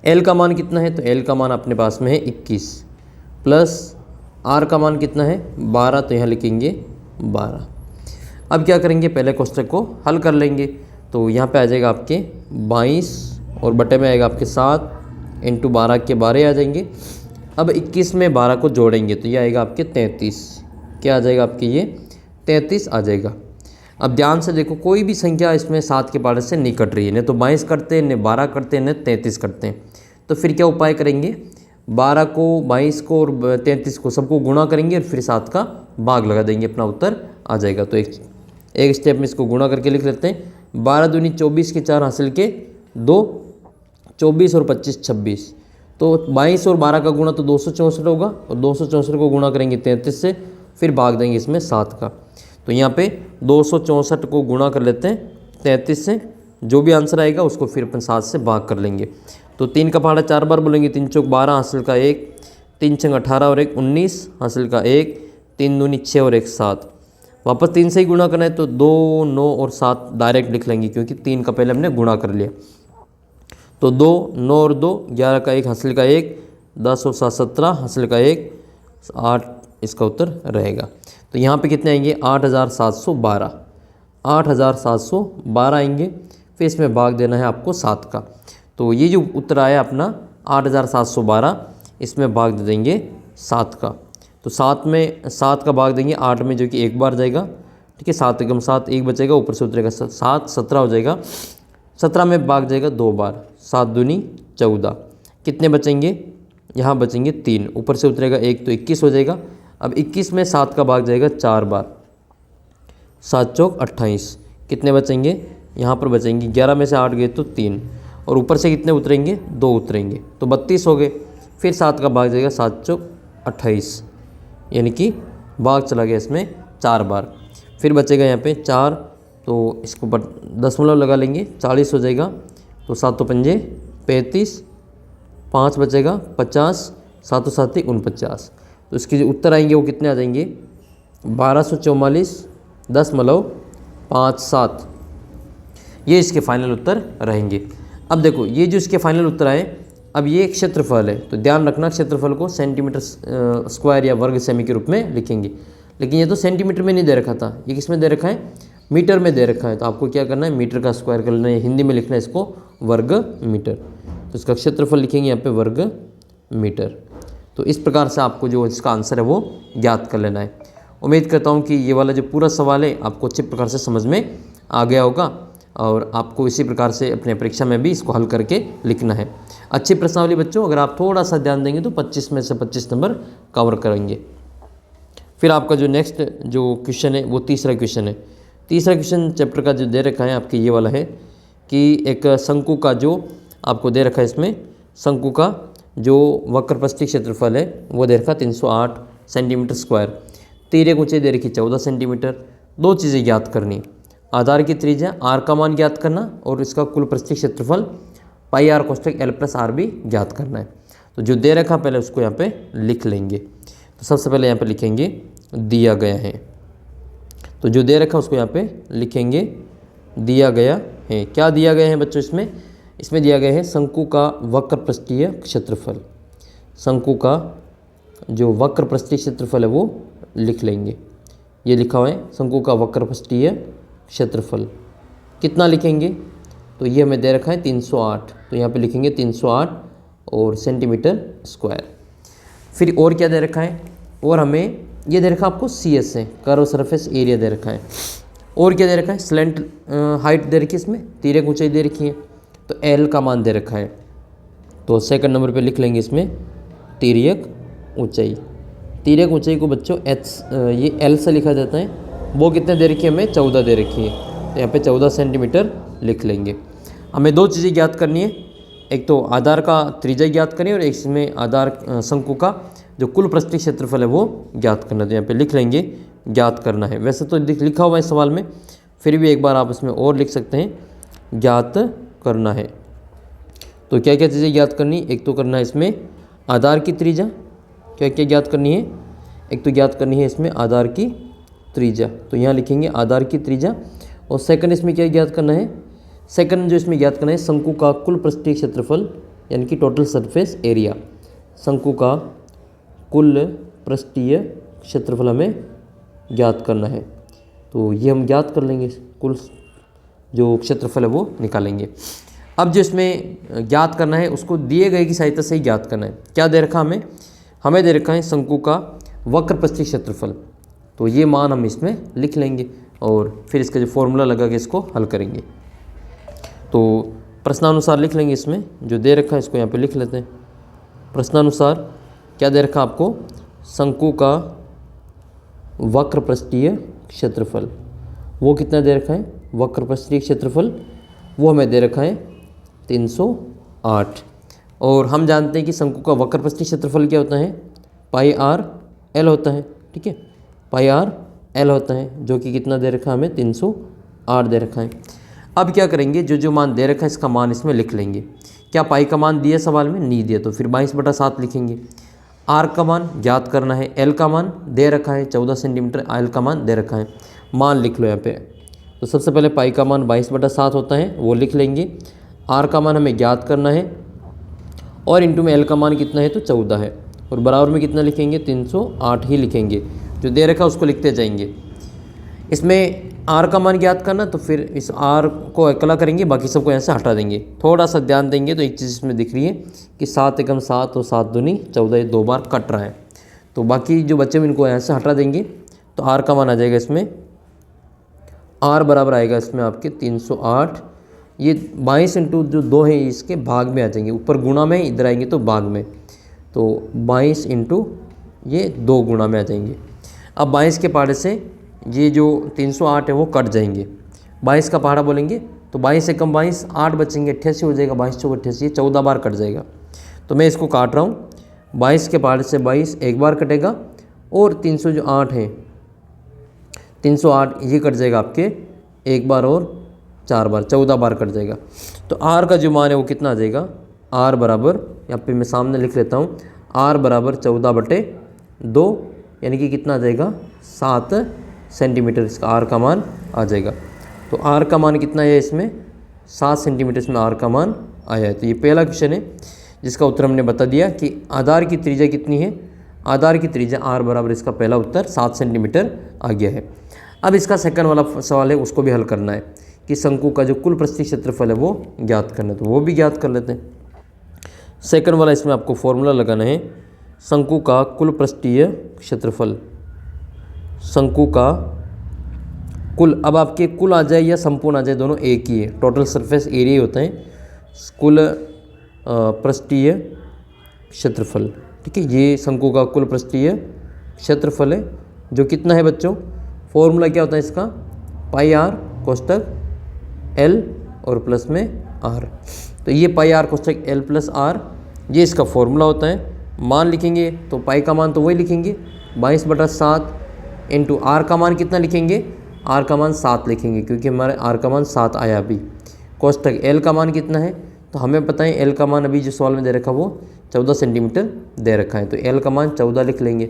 L का मान कितना है, तो L का मान अपने पास में है 21 प्लस R का मान कितना है 12, तो यहाँ लिखेंगे 12। अब क्या करेंगे, पहले कोष्टक को हल कर लेंगे। तो यहाँ पे आ जाएगा आपके 22 और बटे में आएगा आपके 7 इंटू 12 के 12 आ जाएंगे। अब 21 में 12 को जोड़ेंगे तो ये आएगा आपके 33। क्या आ जाएगा आपके, ये 33 आ जाएगा। अब ध्यान से देखो, कोई भी संख्या इसमें 7 के पारे से नहीं कट रही है, न तो 22 करते हैं, न 12 करते हैं, न 33 करते हैं। तो फिर क्या उपाय करेंगे, 12 को 22 को और 33 को सबको गुणा करेंगे और फिर 7 का भाग लगा देंगे, अपना उत्तर आ जाएगा। तो एक स्टेप में इसको गुणा करके लिख लेते हैं। 12 दूनी 24 के 4 हासिल के 2, 24 और 25 26। तो 22 और 12 का गुणा तो 264 होगा और 264 को गुणा करेंगे 33 से, फिर भाग देंगे इसमें 7 का। तो यहाँ पे 264 को गुणा कर लेते हैं 33 से, जो भी आंसर आएगा उसको फिर अपन 7 से भाग कर लेंगे। तो 3 का पहाड़ा 4 बार बोलेंगे, 3 चौक 12 हासिल का 1, 3 छंग 18 और 1 19 हासिल का 1, 3 दूनी 6 और 1 7। वापस 3 से ही गुणा करना है तो 2 9 और 7 डायरेक्ट लिख लेंगे, क्योंकि 3 का पहले हमने गुणा कर लिया। तो 2 9 और 2 11 का 1 हासिल का 1, 10 और 7 17 हासिल का 1 8, इसका उत्तर रहेगा। तो यहाँ पे कितने आएंगे, 8712, 8712 आएंगे। फिर इसमें भाग देना है आपको 7 का। तो ये जो उत्तर आया अपना 8712, इसमें भाग दे देंगे 7 का। तो 7 में 7 का भाग देंगे 8 में, जो कि एक बार जाएगा, ठीक है। 7 एकम 7 एक बचेगा, ऊपर से उतरेगा 7 17 हो जाएगा। 17 में भाग जाएगा 2 बार, 7 दूनी 14। कितने बचेंगे, यहाँ बचेंगे 3, ऊपर से उतरेगा 1 तो 21 हो जाएगा। अब 21 में 7 का भाग जाएगा 4 बार, 7 चौक 28। कितने बचेंगे, यहाँ पर बचेंगे 11 में से 8 गए तो 3, और ऊपर से कितने उतरेंगे, 2 उतरेंगे तो 32 हो गए। फिर 7 का भाग जाएगा 7 चौक 28, यानी कि भाग चला गया इसमें 4 बार। फिर बचेगा यहाँ पे 4, तो इसको दशमलव लगा लेंगे, 40 हो जाएगा। तो 7 पंजे 35, 5 बचेगा 50, 7 7 49। तो इसके जो उत्तर आएंगे वो कितने आ जाएंगे, 1244.57। ये इसके फाइनल उत्तर रहेंगे। अब देखो, ये जो इसके फाइनल उत्तर आए, अब ये क्षेत्रफल है, तो ध्यान रखना क्षेत्रफल को सेंटीमीटर स्क्वायर या वर्ग सेमी के रूप में लिखेंगे। लेकिन ये तो सेंटीमीटर में नहीं दे रखा था, ये किस में दे रखा है, मीटर में दे रखा है। तो आपको क्या करना है, मीटर का स्क्वायर कर लेना है, हिंदी में लिखना है इसको वर्ग मीटर। तो इसका क्षेत्रफल लिखेंगे यहाँ पे वर्ग मीटर। तो इस प्रकार से आपको जो इसका आंसर है वो ज्ञात कर लेना है। उम्मीद करता हूँ कि ये वाला जो पूरा सवाल है आपको अच्छे प्रकार से समझ में आ गया होगा, और आपको इसी प्रकार से अपने परीक्षा में भी इसको हल करके लिखना है। अच्छी प्रश्नावली बच्चों, अगर आप थोड़ा सा ध्यान देंगे तो 25 में से 25 नंबर कवर करेंगे। फिर आपका जो नेक्स्ट जो क्वेश्चन है वो तीसरा क्वेश्चन है। तीसरा क्वेश्चन चैप्टर का जो दे रखा है आपके ये वाला है कि एक शंकु का जो आपको दे रखा है, इसमें शंकु का जो वक्रपृष्ठीय क्षेत्रफल है वो दे रखा 308 सेंटीमीटर स्क्वायर, तिर्यक ऊंचाई दे रखी 14 सेंटीमीटर। दो चीज़ें ज्ञात करनी, आधार की त्रिज्या आर का मान ज्ञात करना और इसका कुल पृष्ठीय क्षेत्रफल पाई आर कोष्टक एल प्लस आर भी ज्ञात करना है। तो जो दे रखा पहले उसको यहाँ पे लिख लेंगे। तो सबसे पहले यहाँ पे लिखेंगे दिया गया है, तो जो दे रखा उसको यहाँ पे लिखेंगे दिया गया है। क्या दिया गया है बच्चों, इसमें दिया गया है शंकु का वक्रपृष्ठीय क्षेत्रफल। शंकु का जो वक्रपृष्ठीय क्षेत्रफल है वो लिख लेंगे, ये लिखा हुआ है शंकु का वक्रपृष्ठीय क्षेत्रफल। कितना लिखेंगे, तो ये हमें दे रखा है 308, तो यहाँ पे लिखेंगे 308 और सेंटीमीटर स्क्वायर। फिर और क्या दे रखा है, और हमें ये दे रखा आपको CS है, कर्व सरफेस एरिया दे रखा है। और क्या दे रखा है, स्लेंट हाइट दे रखी है, इसमें तिर्यक ऊंचाई दे रखी है, तो L का मान दे रखा है। तो सेकंड नंबर पे लिख लेंगे इसमें तिर्यक ऊंचाई। तिर्यक ऊंचाई को बच्चों ये L से लिखा जाता है, वो कितने दे रखी है, हमें 14 दे रखी है, तो यहाँ पे 14 सेंटीमीटर लिख लेंगे। हमें दो चीज़ें ज्ञात करनी है, एक तो आधार का त्रिज्या ज्ञात करनी है और एक इसमें आधार शंकु का जो कुल पृष्ठीय क्षेत्रफल है वो ज्ञात करना है। तो यहाँ पे लिख लेंगे ज्ञात करना है। वैसे तो लिखा हुआ है सवाल में, फिर भी एक बार आप इसमें और लिख सकते हैं ज्ञात करना है। तो क्या क्या चीज़ें ज्ञात करनी, एक तो करना है इसमें आधार की त्रिज्या, क्या क्या ज्ञात करनी है, एक तो ज्ञात करनी है इसमें आधार की त्रिज्या, तो यहाँ लिखेंगे आधार की त्रिज्या। और सेकंड इसमें क्या ज्ञात करना है, सेकंड जो इसमें ज्ञात करना है शंकु का कुल पृष्ठीय क्षेत्रफल यानी कि टोटल सरफेस एरिया। शंकु का कुल पृष्ठीय क्षेत्रफल हमें ज्ञात करना है, तो ये हम ज्ञात कर लेंगे, कुल जो क्षेत्रफल है वो निकालेंगे। अब जो इसमें ज्ञात करना है उसको दिए गए की सहायता से ही ज्ञात करना है। क्या दे रखा हमें दे रखा है शंकु का वक्र पृष्ठीय क्षेत्रफल, तो ये मान हम इसमें लिख लेंगे और फिर इसका जो फॉर्मूला लगा के इसको हल करेंगे। तो प्रश्नानुसार लिख लेंगे, इसमें जो दे रखा है इसको यहाँ पे लिख लेते हैं। प्रश्नानुसार क्या दे रखा आपको, शंकु का वक्र पृष्ठीय क्षेत्रफल, वो कितना दे रखा है, वक्र पृष्ठीय क्षेत्रफल वो हमें दे रखा है 308। और हम जानते हैं कि शंकु का वक्र पृष्ठीय क्षेत्रफल क्या होता है, पाई आर एल होता है, ठीक है, पाई आर एल होता है, जो कि कितना दे रखा है हमें 308 दे रखा है। अब क्या करेंगे, जो मान दे रखा है इसका मान इसमें लिख लेंगे। क्या पाई का मान दिया सवाल में, नहीं दिया, तो फिर 22/7 लिखेंगे। आर का मान ज्ञात करना है, एल का मान दे रखा है 14 सेंटीमीटर, एल का मान दे रखा है, मान लिख लो यहाँ पे। तो सबसे पहले पाई का मान 22/7 होता है, वो लिख लेंगे। आर का मान हमें ज्ञात करना है और इंटू में एल का मान कितना है तो 14 है, और बराबर में कितना लिखेंगे 308 ही लिखेंगे, जो दे रखा है उसको लिखते जाएंगे। इसमें आर का मान ज्ञात करना, तो फिर इस आर को अकेला करेंगे, बाकी सबको यहाँ से हटा देंगे। थोड़ा सा ध्यान देंगे तो एक चीज़ इसमें दिख रही है कि 7 एकम 7 और 7 दूनी 14, ये 2 बार कट रहा है, तो बाकी जो बच्चे इनको यहाँ से हटा देंगे तो आर का मान आ जाएगा इसमें, आर बराबर आएगा इसमें आपके 308। ये 22 इंटू जो 2 है इसके भाग में आ जाएंगे, ऊपर गुणा में, इधर आएंगे तो भाग में, तो 22 इंटू ये 2 गुणा में आ जाएंगे। अब 22 के पहाड़े से ये जो 308 है वो कट जाएंगे, 22 का पहाड़ा बोलेंगे तो 22 से कम 22, 8 बचेंगे, 88 हो जाएगा, 22 चौक 88, 14 बार कट जाएगा। तो मैं इसको काट रहा हूँ, 22 के पहाड़े से 22 एक बार कटेगा, और 308 है 308 ये कट जाएगा आपके एक बार और 4 बार, 14 बार कट जाएगा। तो आर का जो मान है वो कितना आ जाएगा, आर बराबर, यहाँ पे मैं सामने लिख लेता हूँ, आर बराबर 14/2, यानी कि कितना आ जाएगा 7 सेंटीमीटर, इसका आर का मान आ जाएगा। तो आर का मान कितना है इसमें, 7 सेंटीमीटर इसमें आर का मान आया है। तो ये पहला क्वेश्चन है जिसका उत्तर हमने बता दिया कि आधार की त्रिज्या कितनी है, आधार की त्रिज्या आर बराबर, इसका पहला उत्तर 7 सेंटीमीटर आ गया है। अब इसका सेकंड वाला सवाल है, उसको भी हल करना है कि शंकु का जो कुल पृष्ठीय क्षेत्रफल है वो ज्ञात करना है, तो वो भी ज्ञात कर लेते हैं। सेकंड वाला इसमें आपको फॉर्मूला लगाना है, शंकु का कुल पृष्ठीय क्षेत्रफल, शंकु का कुल, अब आपके कुल आ जाए या संपूर्ण आ जाए दोनों एक ही है, टोटल सरफेस एरिया होता है कुल पृष्ठीय क्षेत्रफल, ठीक है। ये शंकु का कुल पृष्ठीय क्षेत्रफल है, जो कितना है बच्चों, फॉर्मूला क्या होता है इसका, पाई आर कोष्टक एल और प्लस में आर। तो ये पाई आर कोष्टक एल प्लस आर, ये इसका फॉर्मूला होता है। मान लिखेंगे तो पाई का मान तो वही लिखेंगे 22/7 इंटू आर का मान कितना लिखेंगे, आर का मान 7 लिखेंगे, क्योंकि हमारे आर का मान 7 आया अभी। कोष्टक एल का मान कितना है, तो हमें पता है एल का मान अभी जो सवाल में दे रखा वो 14 सेंटीमीटर दे रखा है, तो एल का मान 14 लिख लेंगे।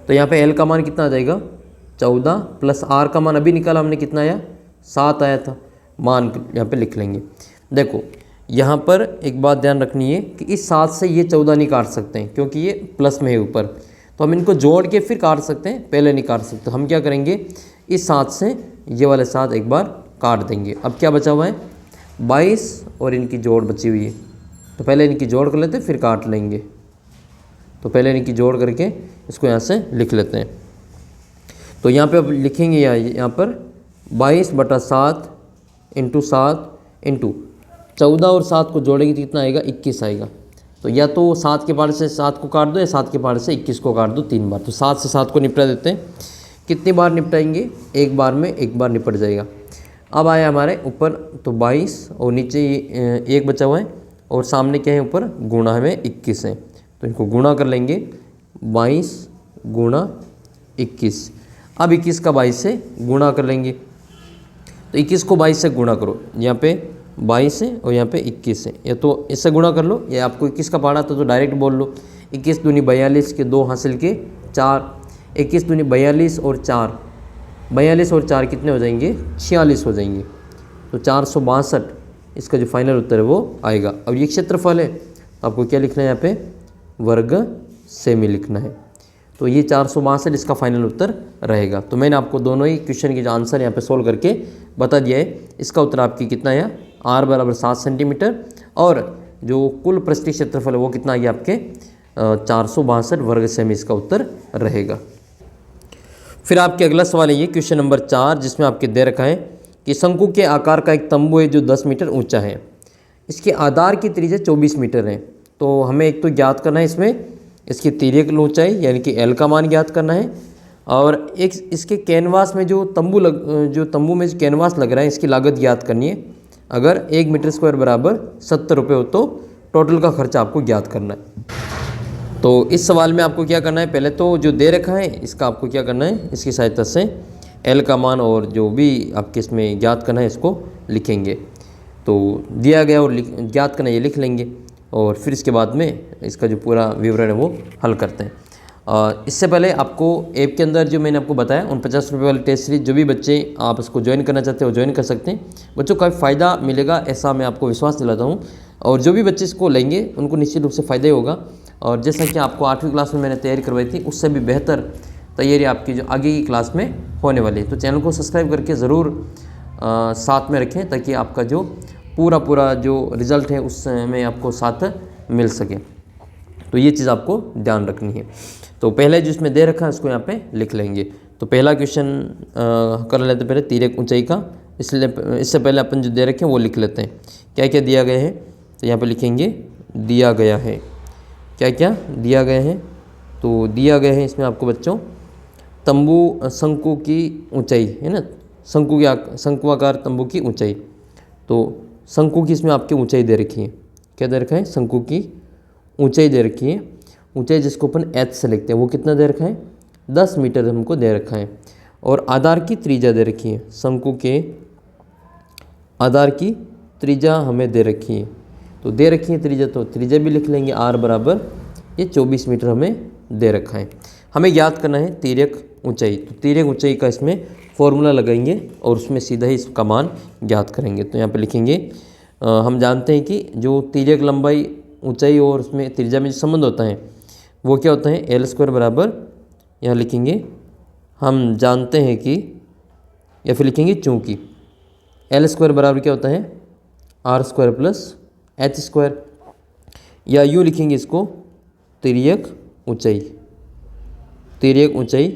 तो यहाँ पे एल का मान कितना आ जाएगा 14, प्लस आर का मान अभी निकाला हमने कितना आया 7 आया था, मान यहाँ पे लिख लेंगे। देखो यहाँ पर एक बात ध्यान रखनी है कि इस 7 से ये 14 नहीं काट सकते हैं, क्योंकि ये प्लस में है ऊपर, तो हम इनको जोड़ के फिर काट सकते हैं, पहले नहीं काट सकते। हम क्या करेंगे, इस 7 से ये वाले 7 एक बार काट देंगे। अब क्या बचा हुआ है 22 और इनकी जोड़ बची हुई है, तो पहले इनकी जोड़ कर लेते हैं फिर काट लेंगे। तो पहले इनकी जोड़ करके इसको यहाँ से लिख लेते हैं। तो यहाँ पे अब लिखेंगे यहाँ पर 22/7 इंटू 7 इंटू 14 और 7 को जोड़ेंगे तो कितना आएगा 21 आएगा। तो या तो 7 के पहाड़ से 7 को काट दो या 7 के पहाड़ से 21 को काट दो 3 बार। तो 7 से 7 को निपटा देते हैं। कितनी बार निपटाएंगे, एक बार में एक बार निपट जाएगा। अब आया हमारे ऊपर तो 22 और नीचे एक बचा हुआ है और सामने क्या है ऊपर गुणा हमें 21 है, तो इनको गुणा कर लेंगे 22 गुणा 21। अब 21 का 22 से गुणा कर लेंगे, तो 21 को 22 से गुणा करो, यहाँ पे 22 है और यहाँ पे 21 है, या तो इससे गुणा कर लो या आपको 21 का पढ़ा तो डायरेक्ट बोल लो। 21 दूनी 42 के 2 हासिल के 4, 21 दूनी 42 और 4, 42 और 4 कितने हो जाएंगे 46 हो जाएंगे। तो 462 इसका जो फाइनल उत्तर है वो आएगा। अब ये क्षेत्रफल है तो आपको क्या लिखना है यहाँ पे, वर्ग सेमी लिखना है। तो ये 462 इसका फाइनल उत्तर रहेगा। तो मैंने आपको दोनों ही क्वेश्चन के जो आंसर यहाँ पे सोल्व करके बता दिया है। इसका उत्तर आपकी कितना है, r बराबर 7 सेंटीमीटर और जो कुल पृष्ठीय क्षेत्रफल है वो कितना आ गया आपके 462 वर्ग सेमी इसका उत्तर रहेगा। फिर आपके अगला सवाल है ये क्वेश्चन नंबर 4, जिसमें आपके दे रखा है कि शंकु के आकार का एक तंबू है जो 10 मीटर ऊंचा है, इसके आधार की त्रिज्या 24 मीटर है। तो हमें एक तो ज्ञात करना है इसमें इसकी तिर्यक ऊंचाई यानी कि एल का मान ज्ञात करना है, और एक इसके कैनवास में जो तंबू में जो कैनवास लग रहा है इसकी लागत ज्ञात करनी है। अगर 1 मीटर स्क्वायर बराबर 70 रुपये हो तो टोटल का खर्चा आपको ज्ञात करना है। तो इस सवाल में आपको क्या करना है, पहले तो जो दे रखा है इसका आपको क्या करना है, इसकी सहायता से एल का मान और जो भी आपके इसमें ज्ञात करना है इसको लिखेंगे। तो दिया गया और ज्ञात करना ये लिख लेंगे और फिर इसके बाद में इसका जो पूरा विवरण है वो हल करते हैं। इससे पहले आपको ऐप के अंदर जो मैंने आपको बताया उन 50 रुपये वाली टेस्ट सीरीज जो भी बच्चे आप इसको ज्वाइन करना चाहते हो ज्वाइन कर सकते हैं। बच्चों को काफ़ी फ़ायदा मिलेगा ऐसा मैं आपको विश्वास दिलाता हूँ, और जो भी बच्चे इसको लेंगे उनको निश्चित रूप से फ़ायदा ही होगा। और जैसा कि आपको 8वीं क्लास में मैंने तैयारी करवाई थी उससे भी बेहतर तैयारी आपकी जो आगे की क्लास में होने वाली है। तो चैनल को सब्सक्राइब करके ज़रूर साथ में रखें ताकि आपका जो पूरा जो रिज़ल्ट है उसमें आपको साथ मिल सके। तो ये चीज़ आपको ध्यान रखनी है। तो पहले जो इसमें दे रखा है उसको यहाँ पे लिख लेंगे। तो पहला क्वेश्चन कर लेते पहले तिर्यक ऊंचाई का, इसलिए इससे पहले अपन जो दे रखे हैं वो लिख लेते हैं क्या क्या दिया गया है। तो यहाँ पे लिखेंगे दिया गया है, क्या क्या दिया गया है। तो दिया गया है इसमें आपको बच्चों तंबू शंकु की ऊंचाई है ना, शंकुआकार तंबू की ऊंचाई। तो शंकु की इसमें आपकी ऊंचाई दे रखी है, क्या दे रखा है, शंकु की ऊंचाई दे रखी है। ऊंचाई जिसको अपन h से लिखते हैं वो कितना दे रखा है, 10 मीटर हमको दे रखा है। और आधार की त्रिज्या दे रखी है, शंकु के आधार की त्रिज्या हमें दे रखी है। तो दे रखी है त्रिज्या, तो त्रिज्या भी लिख लेंगे r बराबर ये 24 मीटर हमें दे रखा है। हमें याद करना है तिर्यक ऊंचाई। तो तिर्यक ऊंचाई का इसमें फॉर्मूला लगाएंगे और उसमें सीधा ही इसका मान ज्ञात करेंगे। तो यहाँ पे लिखेंगे हम जानते हैं कि जो तिर्यक लंबाई ऊंचाई और उसमें त्रिज्या में जो संबंध होता है वो क्या होता है, एल स्क्वायर बराबर यहाँ लिखेंगे हम जानते हैं कि, या फिर लिखेंगे चूँकि एल स्क्वायर बराबर क्या होता है, R square plus H square, या यूँ लिखेंगे इसको तिर्यक ऊंचाई। तिर्यक ऊंचाई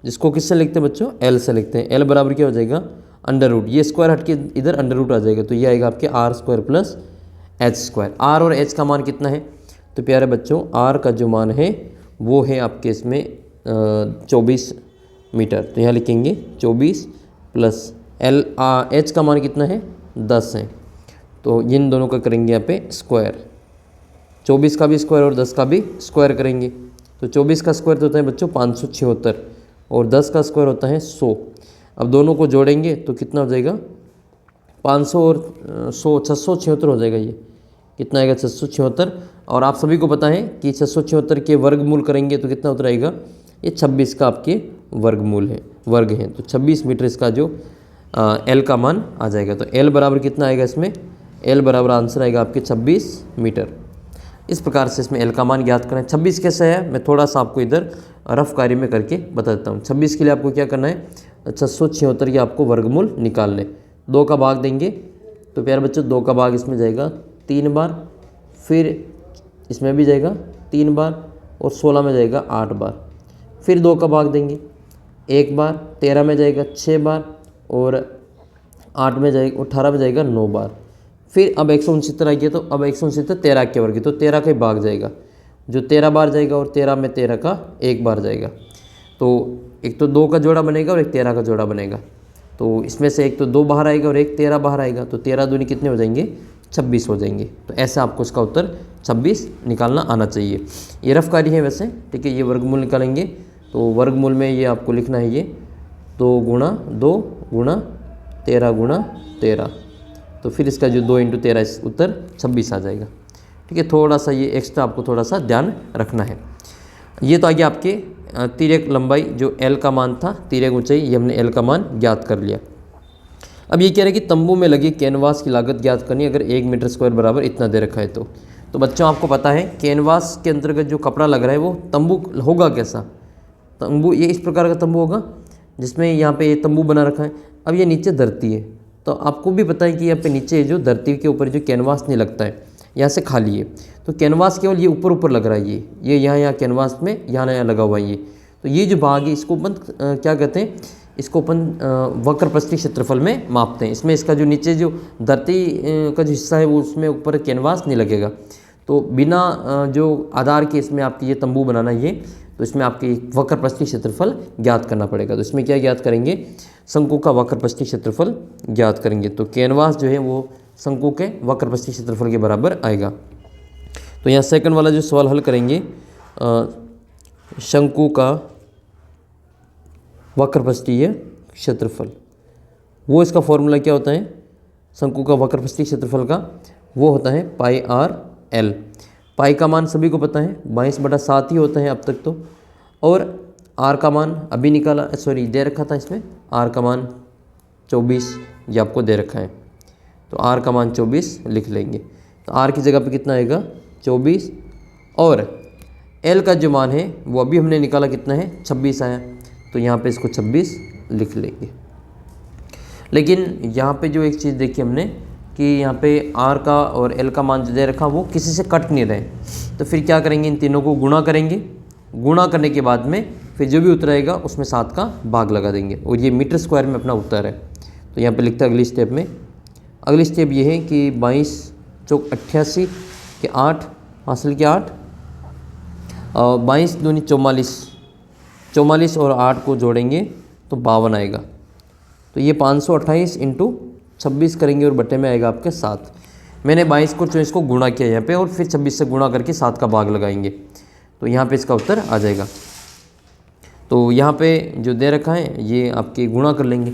जिसको किससे लिखते हैं बच्चों, एल से लिखते हैं। एल बराबर क्या हो जाएगा, अंडर रूट, ये स्क्वायर हट के इधर अंडर रूट आ जाएगा। तो ये आएगा आपके R square plus H square. R और एच का मान कितना है, तो प्यारे बच्चों आर का जो मान है वो है आपके इसमें 24 मीटर। तो यहाँ लिखेंगे 24 प्लस एच का मान कितना है, 10 है। तो इन दोनों का करेंगे यहाँ पे स्क्वायर, 24 का भी स्क्वायर और 10 का भी स्क्वायर करेंगे। तो 24 का स्क्वायर तो होता है बच्चों 576 और 10 का स्क्वायर होता है 100। अब दोनों को जोड़ेंगे तो कितना हो जाएगा, 500 और 100 676 हो जाएगा। ये कितना आएगा, 676। और आप सभी को पता है कि 676 के वर्गमूल करेंगे तो कितना उतर आएगा, ये 26 का आपके वर्गमूल है, वर्ग है। तो 26 मीटर इसका जो एल का मान आ जाएगा। तो एल बराबर कितना आएगा इसमें, एल बराबर आंसर आएगा आपके 26 मीटर। इस प्रकार से इसमें एल का मान ज्ञात करें। 26 कैसे है मैं थोड़ा सा आपको इधर रफ कार्य में करके बता देता हूँ। 26 के लिए आपको क्या करना है, 676 के आपको वर्गमूल निकालने, 2 का भाग देंगे। तो प्यारे बच्चों 2 का भाग इसमें जाएगा 3 बार, फिर इसमें भी जाएगा 3 बार और 16 में जाएगा 8 बार। फिर 2 का भाग देंगे 1 बार, 13 में जाएगा 6 बार और 8 में जाएगा 18 में जाएगा 9 बार। फिर अब 169 आ गया, तो अब 169 13 के वर्ग, तो 13 का ही भाग जाएगा, जो 13 बार जाएगा और 13 में 13 का 1 बार जाएगा। तो एक तो 2 का जोड़ा बनेगा और एक 13 का जोड़ा बनेगा। तो इसमें से एक तो 2 बाहर आएगा और एक 13 बाहर आएगा। तो 13 दूनी कितने हो जाएंगे, 26 हो जाएंगे। तो ऐसे आपको इसका उत्तर 26 निकालना आना चाहिए। ये रफ कार्य है वैसे, ठीक है। ये वर्गमूल निकालेंगे तो वर्गमूल में ये आपको लिखना है ये 2 गुणा 2 गुणा 13 गुणा 13। तो फिर इसका जो 2 × 13 उत्तर 26 आ जाएगा, ठीक है। थोड़ा सा ये एक्स्ट्रा आपको थोड़ा सा ध्यान रखना है। ये तो आगे आपके तिर्यक लंबाई जो एल का मान था, तिर्यक ऊंचाई, ये हमने एल का मान ज्ञात कर लिया। अब ये कह रहे हैं कि तंबू में लगी कैनवास की लागत ज्ञात करनी अगर 1 मीटर स्क्वायर बराबर इतना दे रखा है तो बच्चों आपको पता है कैनवास के अंतर्गत जो कपड़ा लग रहा है वो तंबू होगा कैसा। तंबू ये इस प्रकार का तंबू होगा जिसमें यहाँ पे ये तंबू बना रखा है। अब ये नीचे धरती है, तो आपको भी पता है कि यहाँ पे नीचे जो धरती के ऊपर जो कैनवास नहीं लगता है, यहाँ से खाली है, तो कैनवास केवल ये ऊपर ऊपर लग रहा है। ये यहाँ कैनवास में यहाँ लगा हुआ है ये। तो ये जो भाग है इसको अपन क्या कहते हैं, इसको अपन वक्र प्रस्थि क्षेत्रफल में मापते हैं। इसमें इसका जो नीचे जो धरती का जो हिस्सा है वो उसमें ऊपर कैनवास नहीं लगेगा, तो बिना जो आधार के इसमें आपकी ये तंबू बनाना ये, तो इसमें आपकी वक्र प्रस्थि क्षेत्रफल ज्ञात करना पड़ेगा। तो इसमें क्या ज्ञात करेंगे, शंकु का वक्र प्रस्थि क्षेत्रफल ज्ञात करेंगे। तो कैनवास जो है वो शंकु के वक्र प्रस्थि क्षेत्रफल के बराबर आएगा। तो यहाँ सेकंड वाला जो सवाल हल करेंगे, शंकु का वक्र प्रस्थीय क्षेत्रफल, वो इसका फॉर्मूला क्या होता है शंकु का वक्र प्रस्थीय क्षेत्रफल का, वो होता है पाई आर एल। पाई का मान सभी को पता है 22/7 ही होता है अब तक तो, और आर का मान अभी निकाला, सॉरी दे रखा था इसमें, आर का मान 24 ये आपको दे रखा है, तो आर का मान 24 लिख लेंगे। तो आर की जगह पे कितना आएगा 24, और एल का जो मान है वो अभी हमने निकाला कितना है 26 आया, तो यहाँ पे इसको 26 लिख लेंगे। लेकिन यहाँ पे जो एक चीज़ देखी हमने कि यहाँ पे आर का और एल का मान जो दे रखा वो किसी से कट नहीं रहे, तो फिर क्या करेंगे, इन तीनों को गुणा करेंगे। गुणा करने के बाद में फिर जो भी उत्तर आएगा उसमें 7 का भाग लगा देंगे, और ये मीटर स्क्वायर में अपना उत्तर है। तो यहाँ पे लिखता है अगली स्टेप में, अगली स्टेप ये है कि 22 चौक 88 के 8 हासिल के 8, 22 दूनी 44, 44 और 8 को जोड़ेंगे तो 52 आएगा। तो ये 528 इंटू 26 करेंगे और बटे में आएगा आपके 7। मैंने 22 को 24 को गुणा किया यहाँ पे, और फिर 26 से गुणा करके 7 का भाग लगाएंगे, तो यहाँ पे इसका उत्तर आ जाएगा। तो यहाँ पे जो दे रखा है ये आपके गुणा कर लेंगे,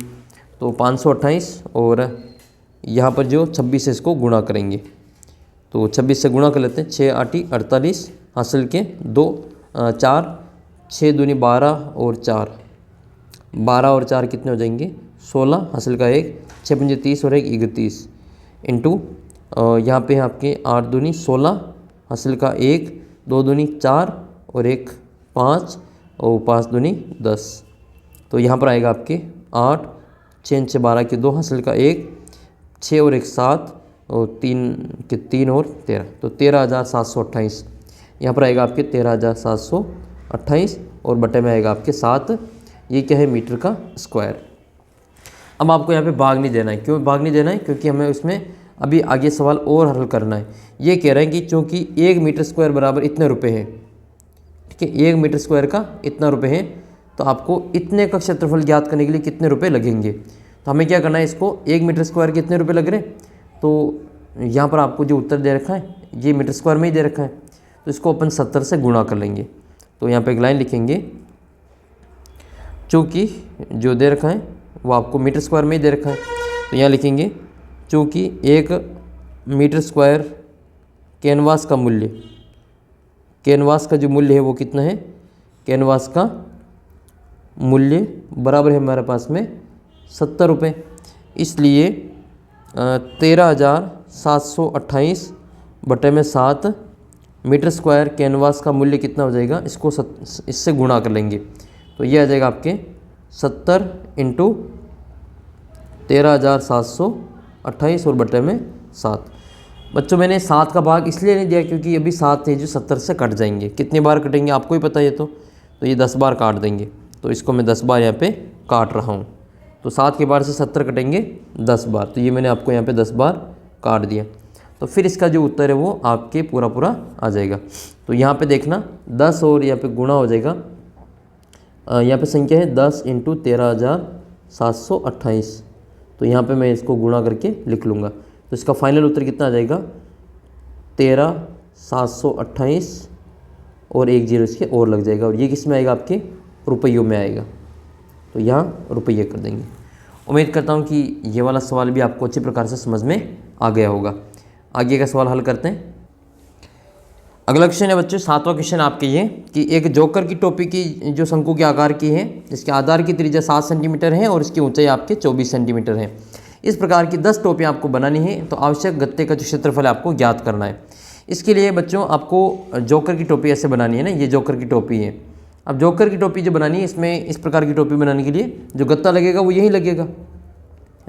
तो 528 और यहाँ पर जो 26 है इसको गुणा करेंगे, तो 26 से गुणा कर लेते हैं, 6 8 48 हासिल के 2 4, 6 दूनी 12 और 4, 12 और 4 कितने हो जाएंगे 16 हासिल का 1, 6 पंजे 30 और 1 31 इंटू यहाँ पे आपके 8 दूनी 16 हासिल का 1, 2 दूनी 4 और 1 5 और 5 दूनी 10। तो यहाँ पर आएगा आपके 8, 6 6 12 के 2 हासिल का 1, 6 और 1 7 और 3 के 3 और 13, तो 13,728 यहाँ पर आएगा आपके 13,728 और बटे में आएगा आपके 7। ये क्या है मीटर का स्क्वायर। अब आपको यहाँ पे भाग नहीं देना है, क्यों भाग नहीं देना है, क्योंकि हमें उसमें अभी आगे सवाल और हल करना है। ये कह रहे हैं कि चूँकि 1 मीटर स्क्वायर बराबर इतने रुपए है, ठीक है, 1 मीटर स्क्वायर का इतना रुपए है, तो आपको इतने का क्षेत्रफल ज्ञात करने के लिए कितने रुपए लगेंगे। तो हमें क्या करना है, इसको 1 मीटर स्क्वायर के इतने रुपए लग रहे हैं, तो यहाँ पर आपको जो उत्तर दे रखा है ये मीटर स्क्वायर में ही दे रखा है, तो इसको अपन 70 से गुणा कर लेंगे। तो यहाँ पे एक लाइन लिखेंगे, चूँकि जो दे रखा है वो आपको मीटर स्क्वायर में ही दे रखा है, तो यहाँ लिखेंगे चूँकि 1 मीटर स्क्वायर कैनवास का मूल्य, कैनवास का जो मूल्य है वो कितना है, कैनवास का मूल्य बराबर है हमारे पास में 70 रुपये, इसलिए 13,728 बटे में 7 मीटर स्क्वायर कैनवास का मूल्य कितना हो जाएगा, इसको इससे गुणा कर लेंगे, तो ये आ जाएगा आपके 70 इंटू 13,728 और बटे में 7। बच्चों मैंने 7 का भाग इसलिए नहीं दिया क्योंकि अभी 7 है जो 70 से कट जाएंगे, कितनी बार कटेंगे आपको ही पता है, तो ये 10 बार काट देंगे, तो इसको मैं 10 बार यहाँ पे काट रहा हूँ। तो 7 के बार से 70 कटेंगे 10 बार, तो ये मैंने आपको यहाँ पे 10 बार काट दिया। तो फिर इसका जो उत्तर है वो आपके पूरा पूरा आ जाएगा। तो यहाँ पे देखना 10 और यहाँ पे गुणा हो जाएगा, यहाँ पे संख्या है 10 इंटू 13,728, तो यहाँ पे मैं इसको गुणा करके लिख लूँगा, तो इसका फाइनल उत्तर कितना आ जाएगा 13,728 और 1 0 इसके और लग जाएगा, और ये किस में आएगा आपके रुपयों में आएगा, तो यहाँ रुपये कर देंगे। उम्मीद करता हूँ कि ये वाला सवाल भी आपको अच्छी प्रकार से समझ में आ गया होगा। आगे का सवाल हल करते हैं। अगला क्वेश्चन है बच्चों 7वां क्वेश्चन आपके ये कि एक जोकर की टोपी की जो शंकु के आकार की है, जिसके आधार की त्रिज्या 7 सेंटीमीटर है और इसकी ऊंचाई आपके 24 सेंटीमीटर है। इस प्रकार की 10 टोपियाँ आपको बनानी है। तो आवश्यक गत्ते का जो क्षेत्रफल है आपको ज्ञात करना है। इसके लिए बच्चों आपको जोकर की टोपी ऐसे बनानी है ना, ये जोकर की टोपी है। अब जोकर की टोपी जो बनानी है, इसमें इस प्रकार की टोपी बनाने के लिए जो गत्ता लगेगा वो यही लगेगा,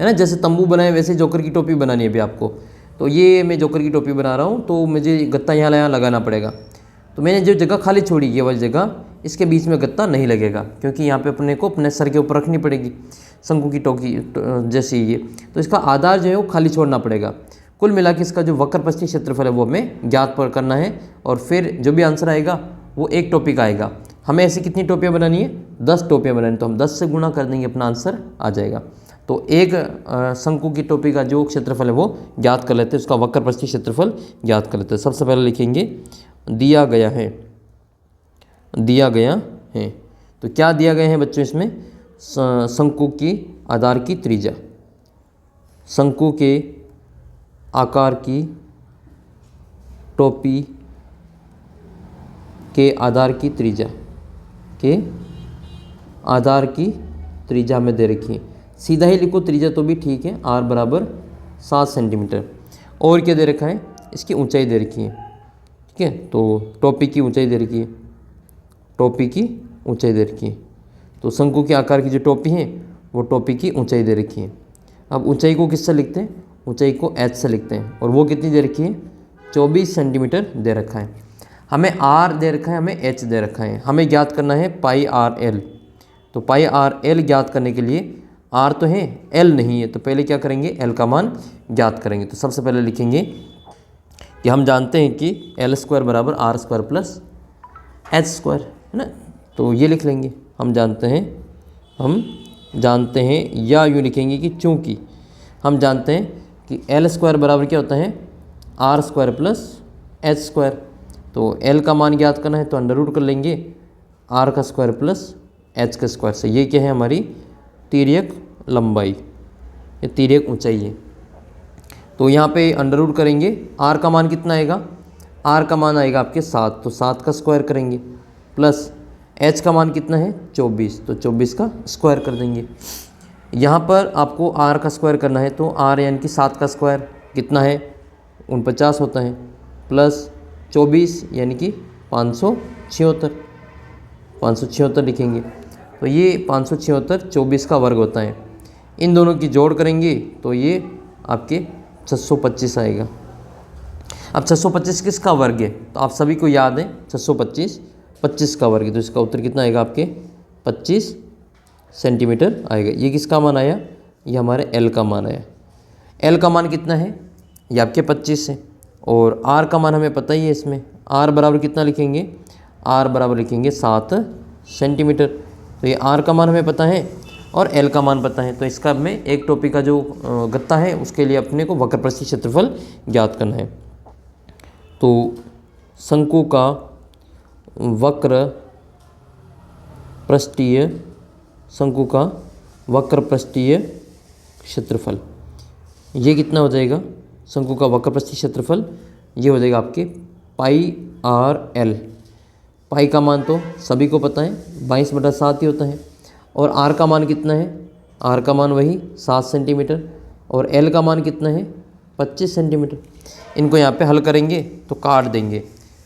है ना। जैसे तंबू बनाए वैसे जोकर की टोपी बनानी है अभी आपको। तो ये मैं जोकर की टोपी बना रहा हूँ, तो मुझे गत्ता यहाँ लगाना पड़ेगा। तो मैंने जो जगह खाली छोड़ी ये वाली जगह, इसके बीच में गत्ता नहीं लगेगा, क्योंकि यहाँ पे अपने को अपने सर के ऊपर रखनी पड़ेगी शंकु की टोकी जैसे ये। तो इसका आधार जो है वो खाली छोड़ना पड़ेगा। कुल मिला के इसका जो वक्र प्रस्थीय क्षेत्रफल है वो हमें ज्ञात करना है, और फिर जो भी आंसर आएगा वो एक टोपी का आएगा। हमें ऐसी कितनी टोपियाँ बनानी है? 10 टोपियाँ बनानी। तो हम 10 से गुणा कर देंगे, अपना आंसर आ जाएगा। तो एक शंकु की टोपी का जो क्षेत्रफल है वो ज्ञात कर लेते हैं, उसका वक्र प्रस्थीय क्षेत्रफल ज्ञात कर लेते हैं। सबसे पहले लिखेंगे दिया गया है, दिया गया है। तो क्या दिया गया है बच्चों इसमें? शंकु की आधार की त्रिज्या, शंकु के आकार की टोपी के आधार की त्रिज्या, के आधार की त्रिज्या में दे रखी है। सीधा ही लिखो त्रिज्या तो भी ठीक है, r बराबर 7 सेंटीमीटर। और क्या दे रखा है? इसकी ऊंचाई दे रखी है, ठीक है। तो टोपी की ऊंचाई दे रखी है, टोपी की ऊंचाई दे रखी है। तो शंकु के आकार की जो टोपी है वो टोपी की ऊंचाई दे रखी है। अब ऊंचाई को किससे लिखते हैं? ऊंचाई को h से लिखते हैं, और वो कितनी दे रखी है? 24 सेंटीमीटर दे रखा है। हमें r दे रखा है, हमें h दे रखा है। हमें ज्ञात करना है पाई आर एल। तो पाई आर एल ज्ञात करने के लिए r तो है, l नहीं है, तो पहले क्या करेंगे? l का मान ज्ञात करेंगे। तो सबसे पहले लिखेंगे कि हम जानते हैं कि l² बराबर r² प्लस h², है ना। तो ये लिख लेंगे, हम जानते हैं, या यूँ लिखेंगे कि चूँकि हम जानते हैं कि l² बराबर क्या होता है? r² plus h²। तो l का मान ज्ञात करना है तो अंडर रूट कर लेंगे r का स्क्वायर प्लस h का स्क्वायर से। ये क्या है? हमारी तिर्यक लंबाई, ये तिर्यक ऊंचाई है। तो यहाँ पे अंडर रूट करेंगे, r का मान कितना आएगा? r का मान आएगा आपके 7, तो 7 का स्क्वायर करेंगे, प्लस h का मान कितना है? 24, तो 24 का स्क्वायर कर देंगे। यहाँ पर आपको r का स्क्वायर करना है, तो r यानी कि 7 का स्क्वायर कितना है? 49 होता है, प्लस 24 यानी कि 576 लिखेंगे। तो ये 576 24 का वर्ग होता है। इन दोनों की जोड़ करेंगे तो ये आपके 625 आएगा। अब 625 किसका वर्ग है? तो आप सभी को याद है 625 का वर्ग है। तो इसका उत्तर कितना आएगा? आपके 25 सेंटीमीटर आएगा। ये किसका मान आया? ये हमारे L का मान आया। L का मान कितना है? ये आपके 25 है, और R का मान हमें पता ही है। इसमें R बराबर कितना लिखेंगे? R बराबर लिखेंगे 7 सेंटीमीटर। तो ये R का मान हमें पता है और L का मान पता है। तो इसका हमें एक टोपी का जो गत्ता है उसके लिए अपने को वक्र प्रस्थीय क्षेत्रफल ज्ञात करना है। तो शंकु का वक्र पृष्ठीय, शंकु का वक्र पृष्ठीय क्षेत्रफल ये कितना हो जाएगा? शंकु का वक्र पृष्ठीय क्षेत्रफल ये हो जाएगा आपके पाई आर एल। पाई का मान तो सभी को पता है 22/7 ही होता है, और आर का मान कितना है? आर का मान वही 7 सेंटीमीटर, और एल का मान कितना है? 25 सेंटीमीटर। इनको यहाँ पे हल करेंगे तो काट देंगे,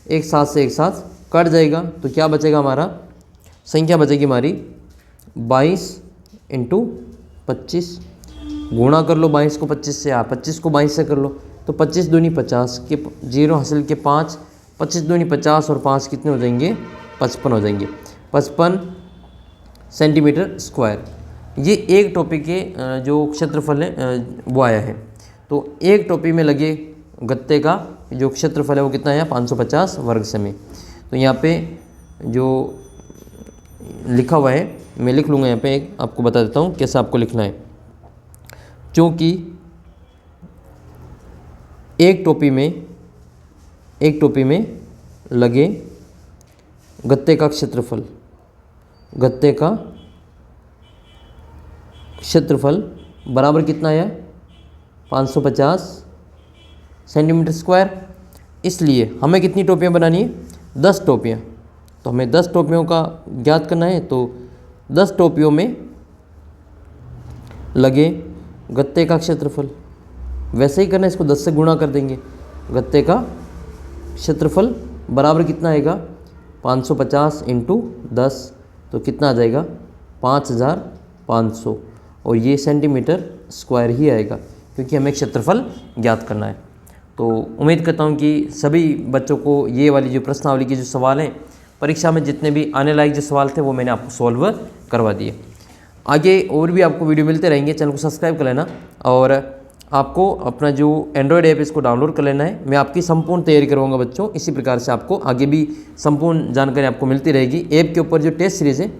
एक साथ से एक साथ कट जाएगा। तो क्या बचेगा? हमारा संख्या बचेगी हमारी 22 × 25। गुणा कर लो 22 को 25 से, 25 को 22 से कर लो, तो 25 दूनी 50 के 0 हासिल के 5, 25 दूनी 50 और 5 कितने हो जाएंगे? 55 हो जाएंगे। 55 सेंटीमीटर स्क्वायर। ये एक टोपी के जो क्षेत्रफल है वो आया है। तो एक टोपी में लगे गत्ते का जो क्षेत्रफल है वो कितना है? 550 वर्ग सेमी। तो यहाँ पे जो लिखा हुआ है मैं लिख लूँगा, यहाँ पे आपको बता देता हूँ कैसे आपको लिखना है। क्योंकि एक टोपी में लगे गत्ते का क्षेत्रफल बराबर कितना आया? 550 सेंटीमीटर स्क्वायर। इसलिए हमें कितनी टोपियाँ बनानी है? 10 टोपियाँ। तो हमें 10 टोपियों का ज्ञात करना है। तो 10 टोपियों में लगे गत्ते का क्षेत्रफल, वैसे ही करना, इसको 10 से गुणा कर देंगे। गत्ते का क्षेत्रफल बराबर कितना आएगा 550 इंटू 10, तो कितना आ जाएगा 5500, और ये सेंटीमीटर स्क्वायर ही आएगा क्योंकि हमें क्षेत्रफल ज्ञात करना है। तो उम्मीद करता हूँ कि सभी बच्चों को ये वाली जो प्रश्नावली के जो सवाल हैं, परीक्षा में जितने भी आने लायक जो सवाल थे वो मैंने आपको सॉल्व करवा दिए। आगे और भी आपको वीडियो मिलते रहेंगे, चैनल को सब्सक्राइब कर लेना, और आपको अपना जो एंड्रॉयड ऐप इसको डाउनलोड कर लेना है। मैं आपकी संपूर्ण तैयारी करवाऊंगा बच्चों, इसी प्रकार से आपको आगे भी संपूर्ण जानकारी आपको मिलती रहेगी। ऐप के ऊपर जो टेस्ट सीरीज़ है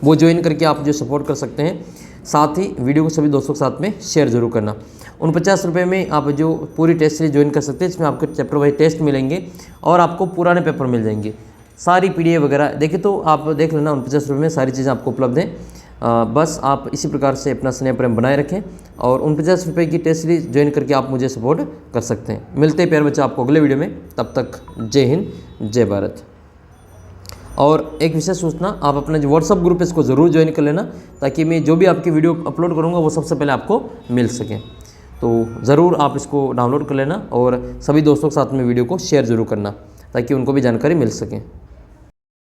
वो ज्वाइन करके आप जो सपोर्ट कर सकते हैं। साथ ही वीडियो को सभी दोस्तों के साथ में शेयर जरूर करना। 49 रुपये में आप जो पूरी टेस्ट सीरीज ज्वाइन कर सकते हैं, इसमें आपको चैप्टर वाइज टेस्ट मिलेंगे और आपको पुराने पेपर मिल जाएंगे, सारी PDF वगैरह देखिए, तो आप देख लेना 49 रुपये में सारी चीज़ें आपको उपलब्ध हैं। बस आप इसी प्रकार से अपना स्नेह प्रेम बनाए रखें और 49 रुपये की टेस्ट सीरीज ज्वाइन करके आप मुझे सपोर्ट कर सकते हैं। मिलते हैं प्यारे बच्चे आपको अगले वीडियो में, तब तक जय हिंद जय भारत। और एक विशेष सूचना, आप अपना जो व्हाट्सअप ग्रुप है इसको ज़रूर ज्वाइन कर लेना, ताकि मैं जो भी आपकी वीडियो अपलोड करूँगा वो सबसे पहले आपको मिल सके। तो ज़रूर आप इसको डाउनलोड कर लेना और सभी दोस्तों के साथ में वीडियो को शेयर ज़रूर करना, ताकि उनको भी जानकारी मिल सके।